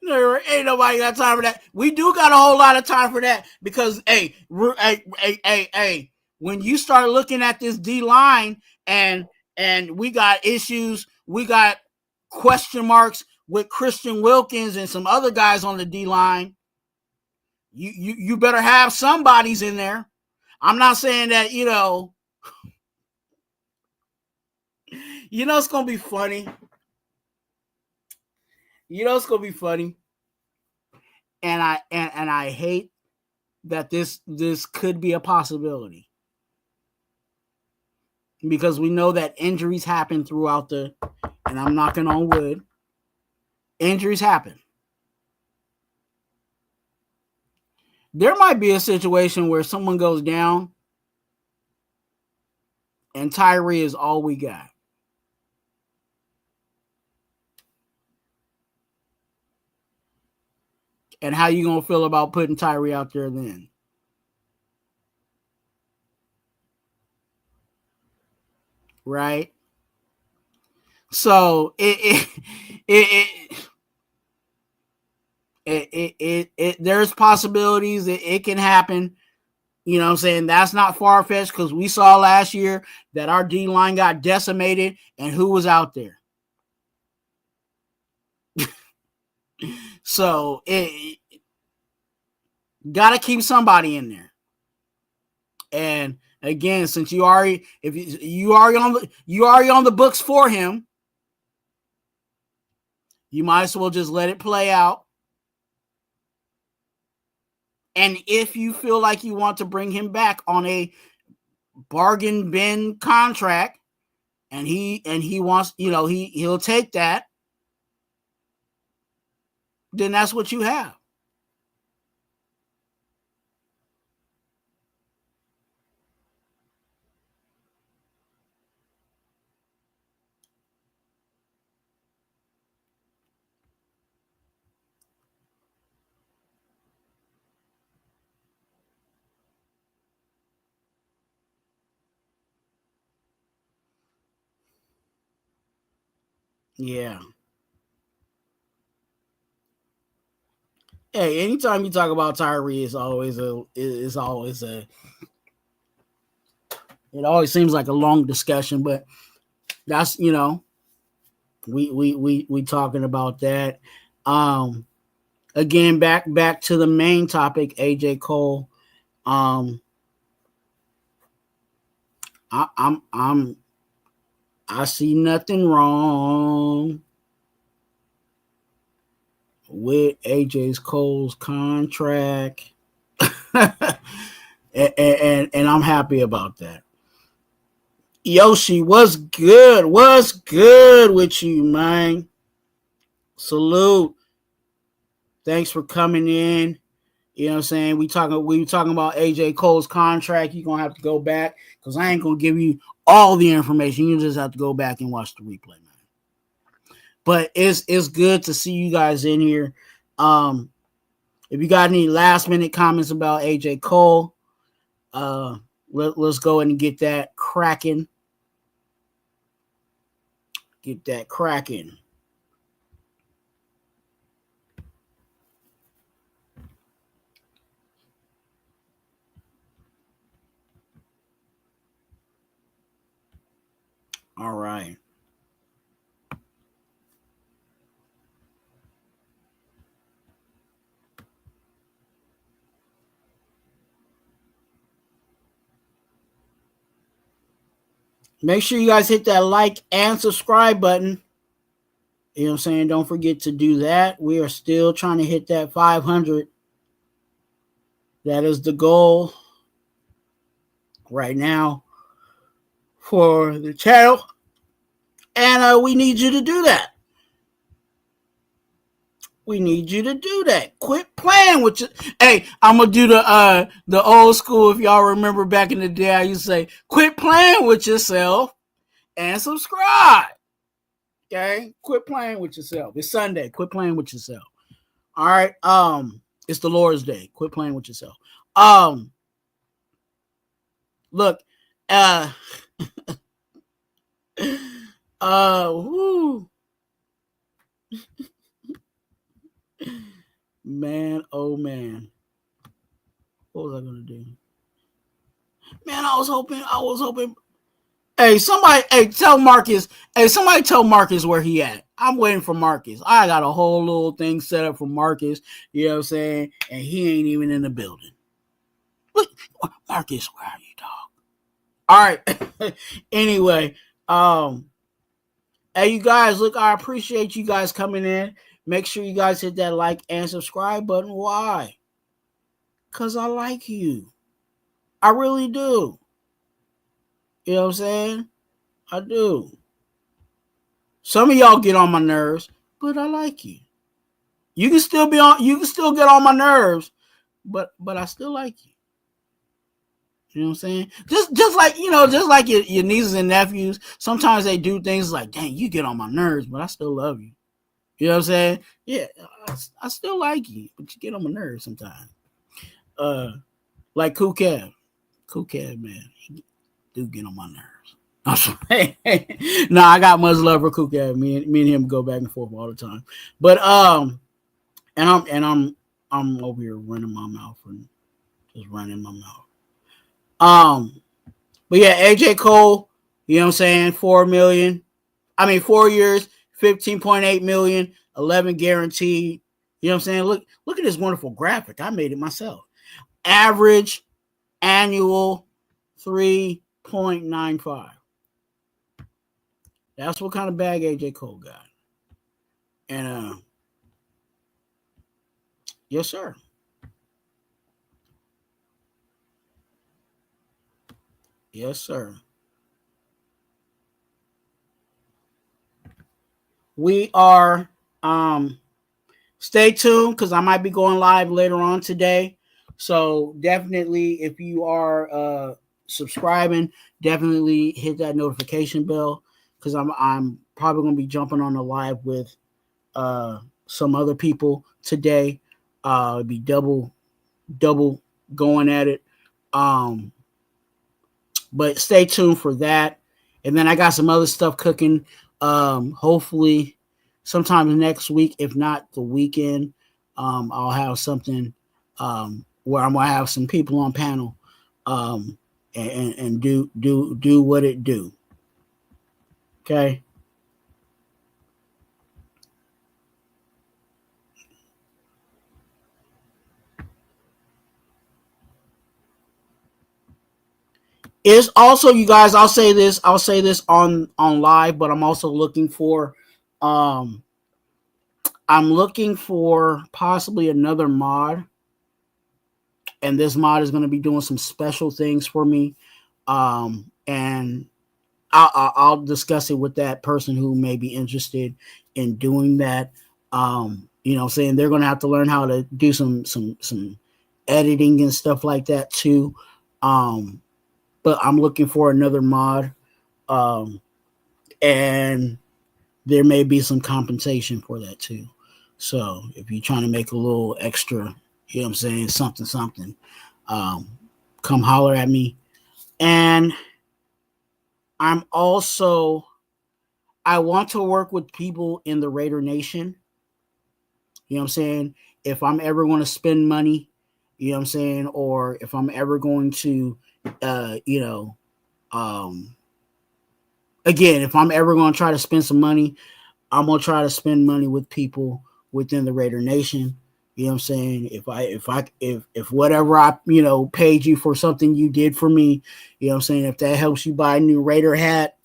There ain't nobody got time for that. We do got a whole lot of time for that because, hey, when you start looking at this D line and we got issues, we got question marks with Christian Wilkins and some other guys on the D line. You better have somebody's in there. I'm not saying that, you know, it's gonna be funny. It's gonna be funny. And I hate that this could be a possibility. Because we know that injuries happen throughout and I'm knocking on wood, injuries happen. There might be a situation where someone goes down and Tyree is all we got. And how you going to feel about putting Tyree out there then? Right? So there's possibilities it can happen. You know what I'm saying? That's not far-fetched because we saw last year that our D-line got decimated and who was out there. So it got to keep somebody in there. And again, since you already on the books for him, you might as well just let it play out. And if you feel like you want to bring him back on a bargain bin contract, and he wants, he'll take that, then that's what you have. Yeah. Hey, anytime you talk about Tyree, it always seems like a long discussion, but that's, we talking about that. Again, back to the main topic, AJ Cole. I see nothing wrong with AJ Cole's contract. and I'm happy about that. Yoshi, what's good? What's good with you, man? Salute. Thanks for coming in. You know what I'm saying? We were talking about AJ Cole's contract. You're gonna have to go back because I ain't gonna give you all the information. You just have to go back and watch the replay, man. But it's good to see you guys in here. If you got any last minute comments about AJ Cole, let's go ahead and get that cracking. Get that cracking. All right. Make sure you guys hit that like and subscribe button. You know what I'm saying? Don't forget to do that. We are still trying to hit that 500. That is the goal right now for the channel. And we need you to do that. We need you to do that. Quit playing with you. Hey, I'm gonna do the old school. If y'all remember back in the day, I used to say, quit playing with yourself and subscribe. Okay? Quit playing with yourself. It's Sunday. Quit playing with yourself. All right. It's the Lord's Day. Quit playing with yourself. Look, whoo. Man, oh man. What was I gonna do? Man, I was hoping. Hey, somebody tell Marcus where he at. I'm waiting for Marcus. I got a whole little thing set up for Marcus, you know what I'm saying? And he ain't even in the building. Look, Marcus, where are you, dog? All right. Anyway, hey, you guys, look, I appreciate you guys coming in. Make sure you guys hit that like and subscribe button. Why? Because I like you. I really do. You know what I'm saying? I do. Some of y'all get on my nerves, but I like you. You can still get on my nerves, but I still like you. You know what I'm saying? Just like your nieces and nephews, sometimes they do things like, dang, you get on my nerves, but I still love you. You know what I'm saying? Yeah, I still like you, but you get on my nerves sometimes. Like Cool Kev, man, he do get on my nerves. Nah, I got much love for Cool Kev. Me and him go back and forth all the time. But and I'm over here running my mouth and just running my mouth. But yeah, AJ Cole, you know what I'm saying? 4 years. 15.8 million, 11 guaranteed. You know what I'm saying? Look at this wonderful graphic. I made it myself. Average annual 3.95. That's what kind of bag AJ Cole got. And yes, sir. Yes, sir. We are stay tuned because I might be going live later on today. So definitely, if you are subscribing, definitely hit that notification bell because I'm probably gonna be jumping on the live with some other people today. Be double going at it. But stay tuned for that. And then I got some other stuff cooking Hopefully sometime next week, if not the weekend, I'll have something where I'm gonna have some people on panel and do what it do. Okay. Is also, you guys, I'll say this on live, but I'm also looking for I'm looking for possibly another mod, and this mod is going to be doing some special things for me, and I'll discuss it with that person who may be interested in doing that. You know, saying they're going to have to learn how to do some editing and stuff like that too. But I'm looking for another mod, and there may be some compensation for that too. So if you're trying to make a little extra, you know what I'm saying, something, come holler at me. And I want to work with people in the Raider Nation. You know what I'm saying? If I'm ever going to spend money, you know what I'm saying, or if I'm ever going to, again, if I'm ever going to try to spend some money, I'm going to try to spend money with people within the Raider Nation. You know what I'm saying? If whatever I, paid you for something you did for me, you know what I'm saying? If that helps you buy a new Raider hat,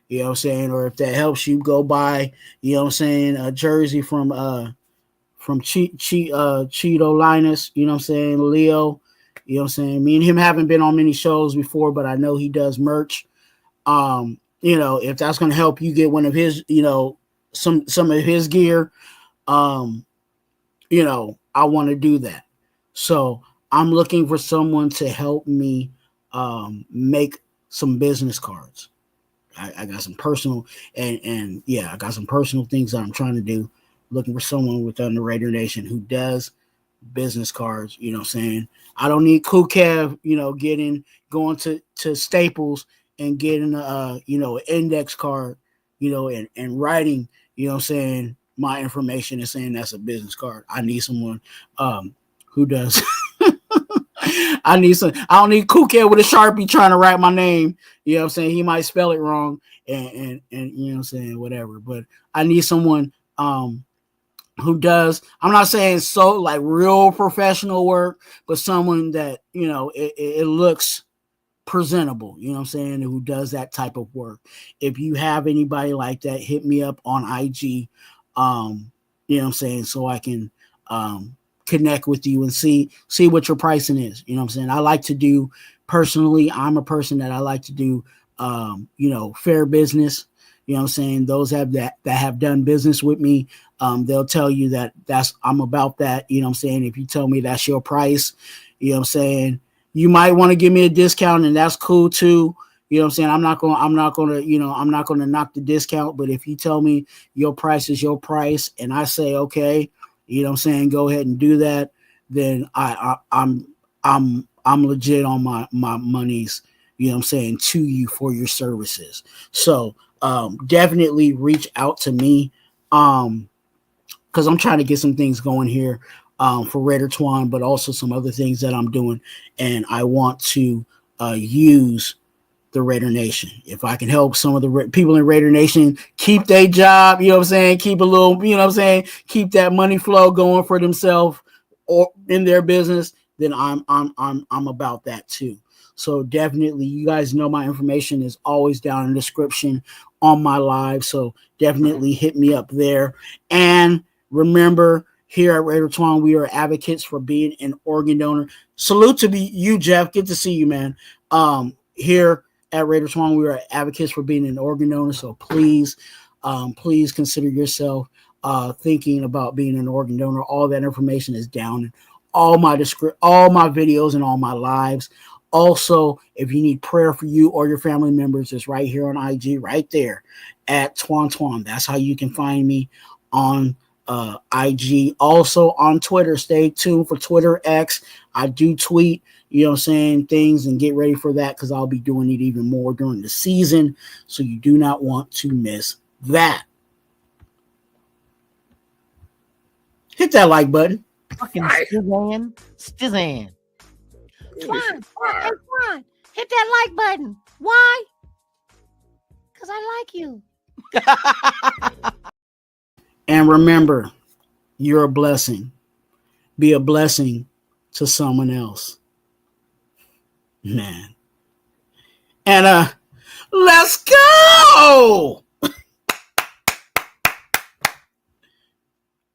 you know what I'm saying? Or if that helps you go buy, you know what I'm saying, a jersey from Cheeto Linus, you know what I'm saying, Leo, you know what I'm saying? Me and him haven't been on many shows before, but I know he does merch. If that's going to help you get one of his, some of his gear, I want to do that. So I'm looking for someone to help me make some business cards. I got some personal I got some personal things that I'm trying to do. Looking for someone within the Raider Nation who does business cards. You know what I'm saying? I don't need Cool Kev, going to Staples and getting an index card, and writing, you know what I'm saying, my information and saying that's a business card. I need someone who does. I don't need Cool Kev with a Sharpie trying to write my name. You know what I'm saying? He might spell it wrong and you know what I'm saying, whatever. But I need someone who does, I'm not saying so like real professional work, but someone that, it looks presentable, you know what I'm saying, who does that type of work. If you have anybody like that, hit me up on IG, you know what I'm saying, so I can connect with you and see what your pricing is. You know what I'm saying? I like to do, personally, I'm a person that I like to do fair business. You know what I'm saying? Those that have done business with me, they'll tell you that I'm about that. You know what I'm saying? If you tell me that's your price, you know what I'm saying, you might want to give me a discount, and that's cool too. You know what I'm saying? I'm not going to knock the discount, but if you tell me your price is your price and I say, okay, you know what I'm saying, go ahead and do that, then I'm legit on my monies, you know what I'm saying, to you for your services. So definitely reach out to me because I'm trying to get some things going here for Raider Twuan, but also some other things that I'm doing, and I want to use the Raider Nation. If I can help some of the people in Raider Nation keep their job, you know what I'm saying, keep a little, you know what I'm saying, keep that money flow going for themselves or in their business, then I'm about that too. So definitely, you guys know my information is always down in the description on my live. So definitely hit me up there. And remember, here at Raider Twuan, we are advocates for being an organ donor. Salute to you, Jeff. Good to see you, man. Here at Raider Twuan, we are advocates for being an organ donor. So please consider yourself thinking about being an organ donor. All that information is down in all my videos and all my lives. Also, if you need prayer for you or your family members, it's right here on IG, right there at Twuan. That's how you can find me on IG. Also on Twitter. Stay tuned for Twitter X. I do tweet, you know what I'm saying, things, and get ready for that because I'll be doing it even more during the season. So you do not want to miss that. Hit that like button. Fucking Stizan. Twuan, hey Twuan, hit that like button. Why? Because I like you. And remember, you're a blessing. Be a blessing to someone else. Man. And let's go!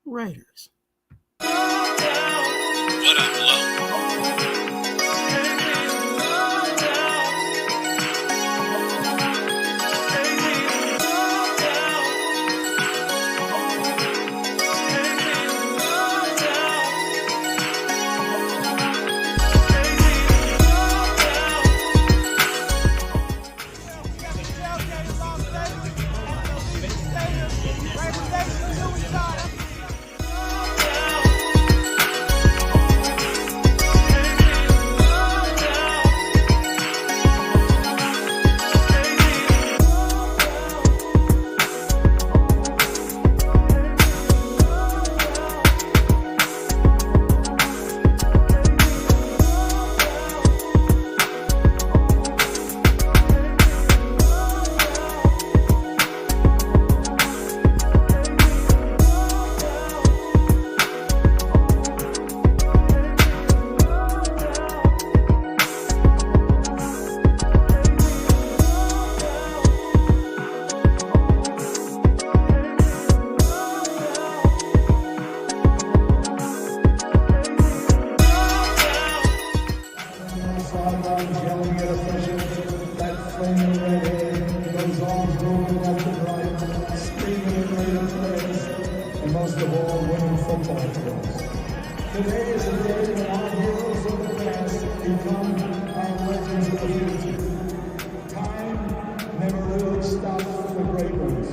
Raiders. What up, Lo? Today is the day when our heroes of the past become our legends of the future. Time never really stops for the great ones.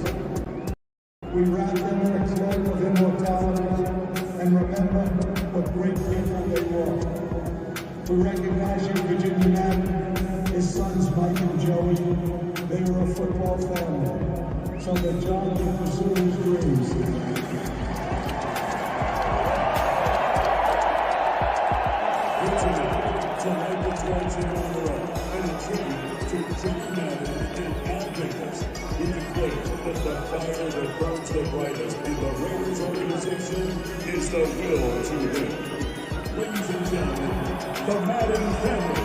We wrap them in a cloak of immortality and remember what great people they were. We recognize you, Virginia Matt, his sons Mike and Joey. They were a football family, so that John could pursue his dreams. To Raider Twuan on the road, and a tribute to John Madden and Al Davis. We declare that the fire that burns the brightest in the Raiders organization is the will to win. Ladies and gentlemen, the Madden family.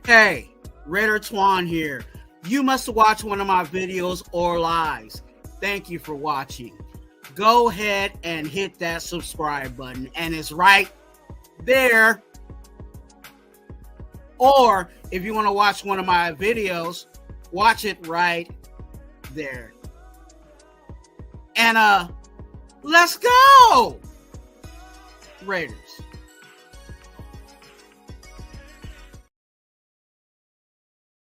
Hey, Raider Twuan here. You must watch one of my videos or lives. Thank you for watching. Go ahead and hit that subscribe button, and it's right there. Or if you want to watch one of my videos, watch it right there. And let's go, Raiders.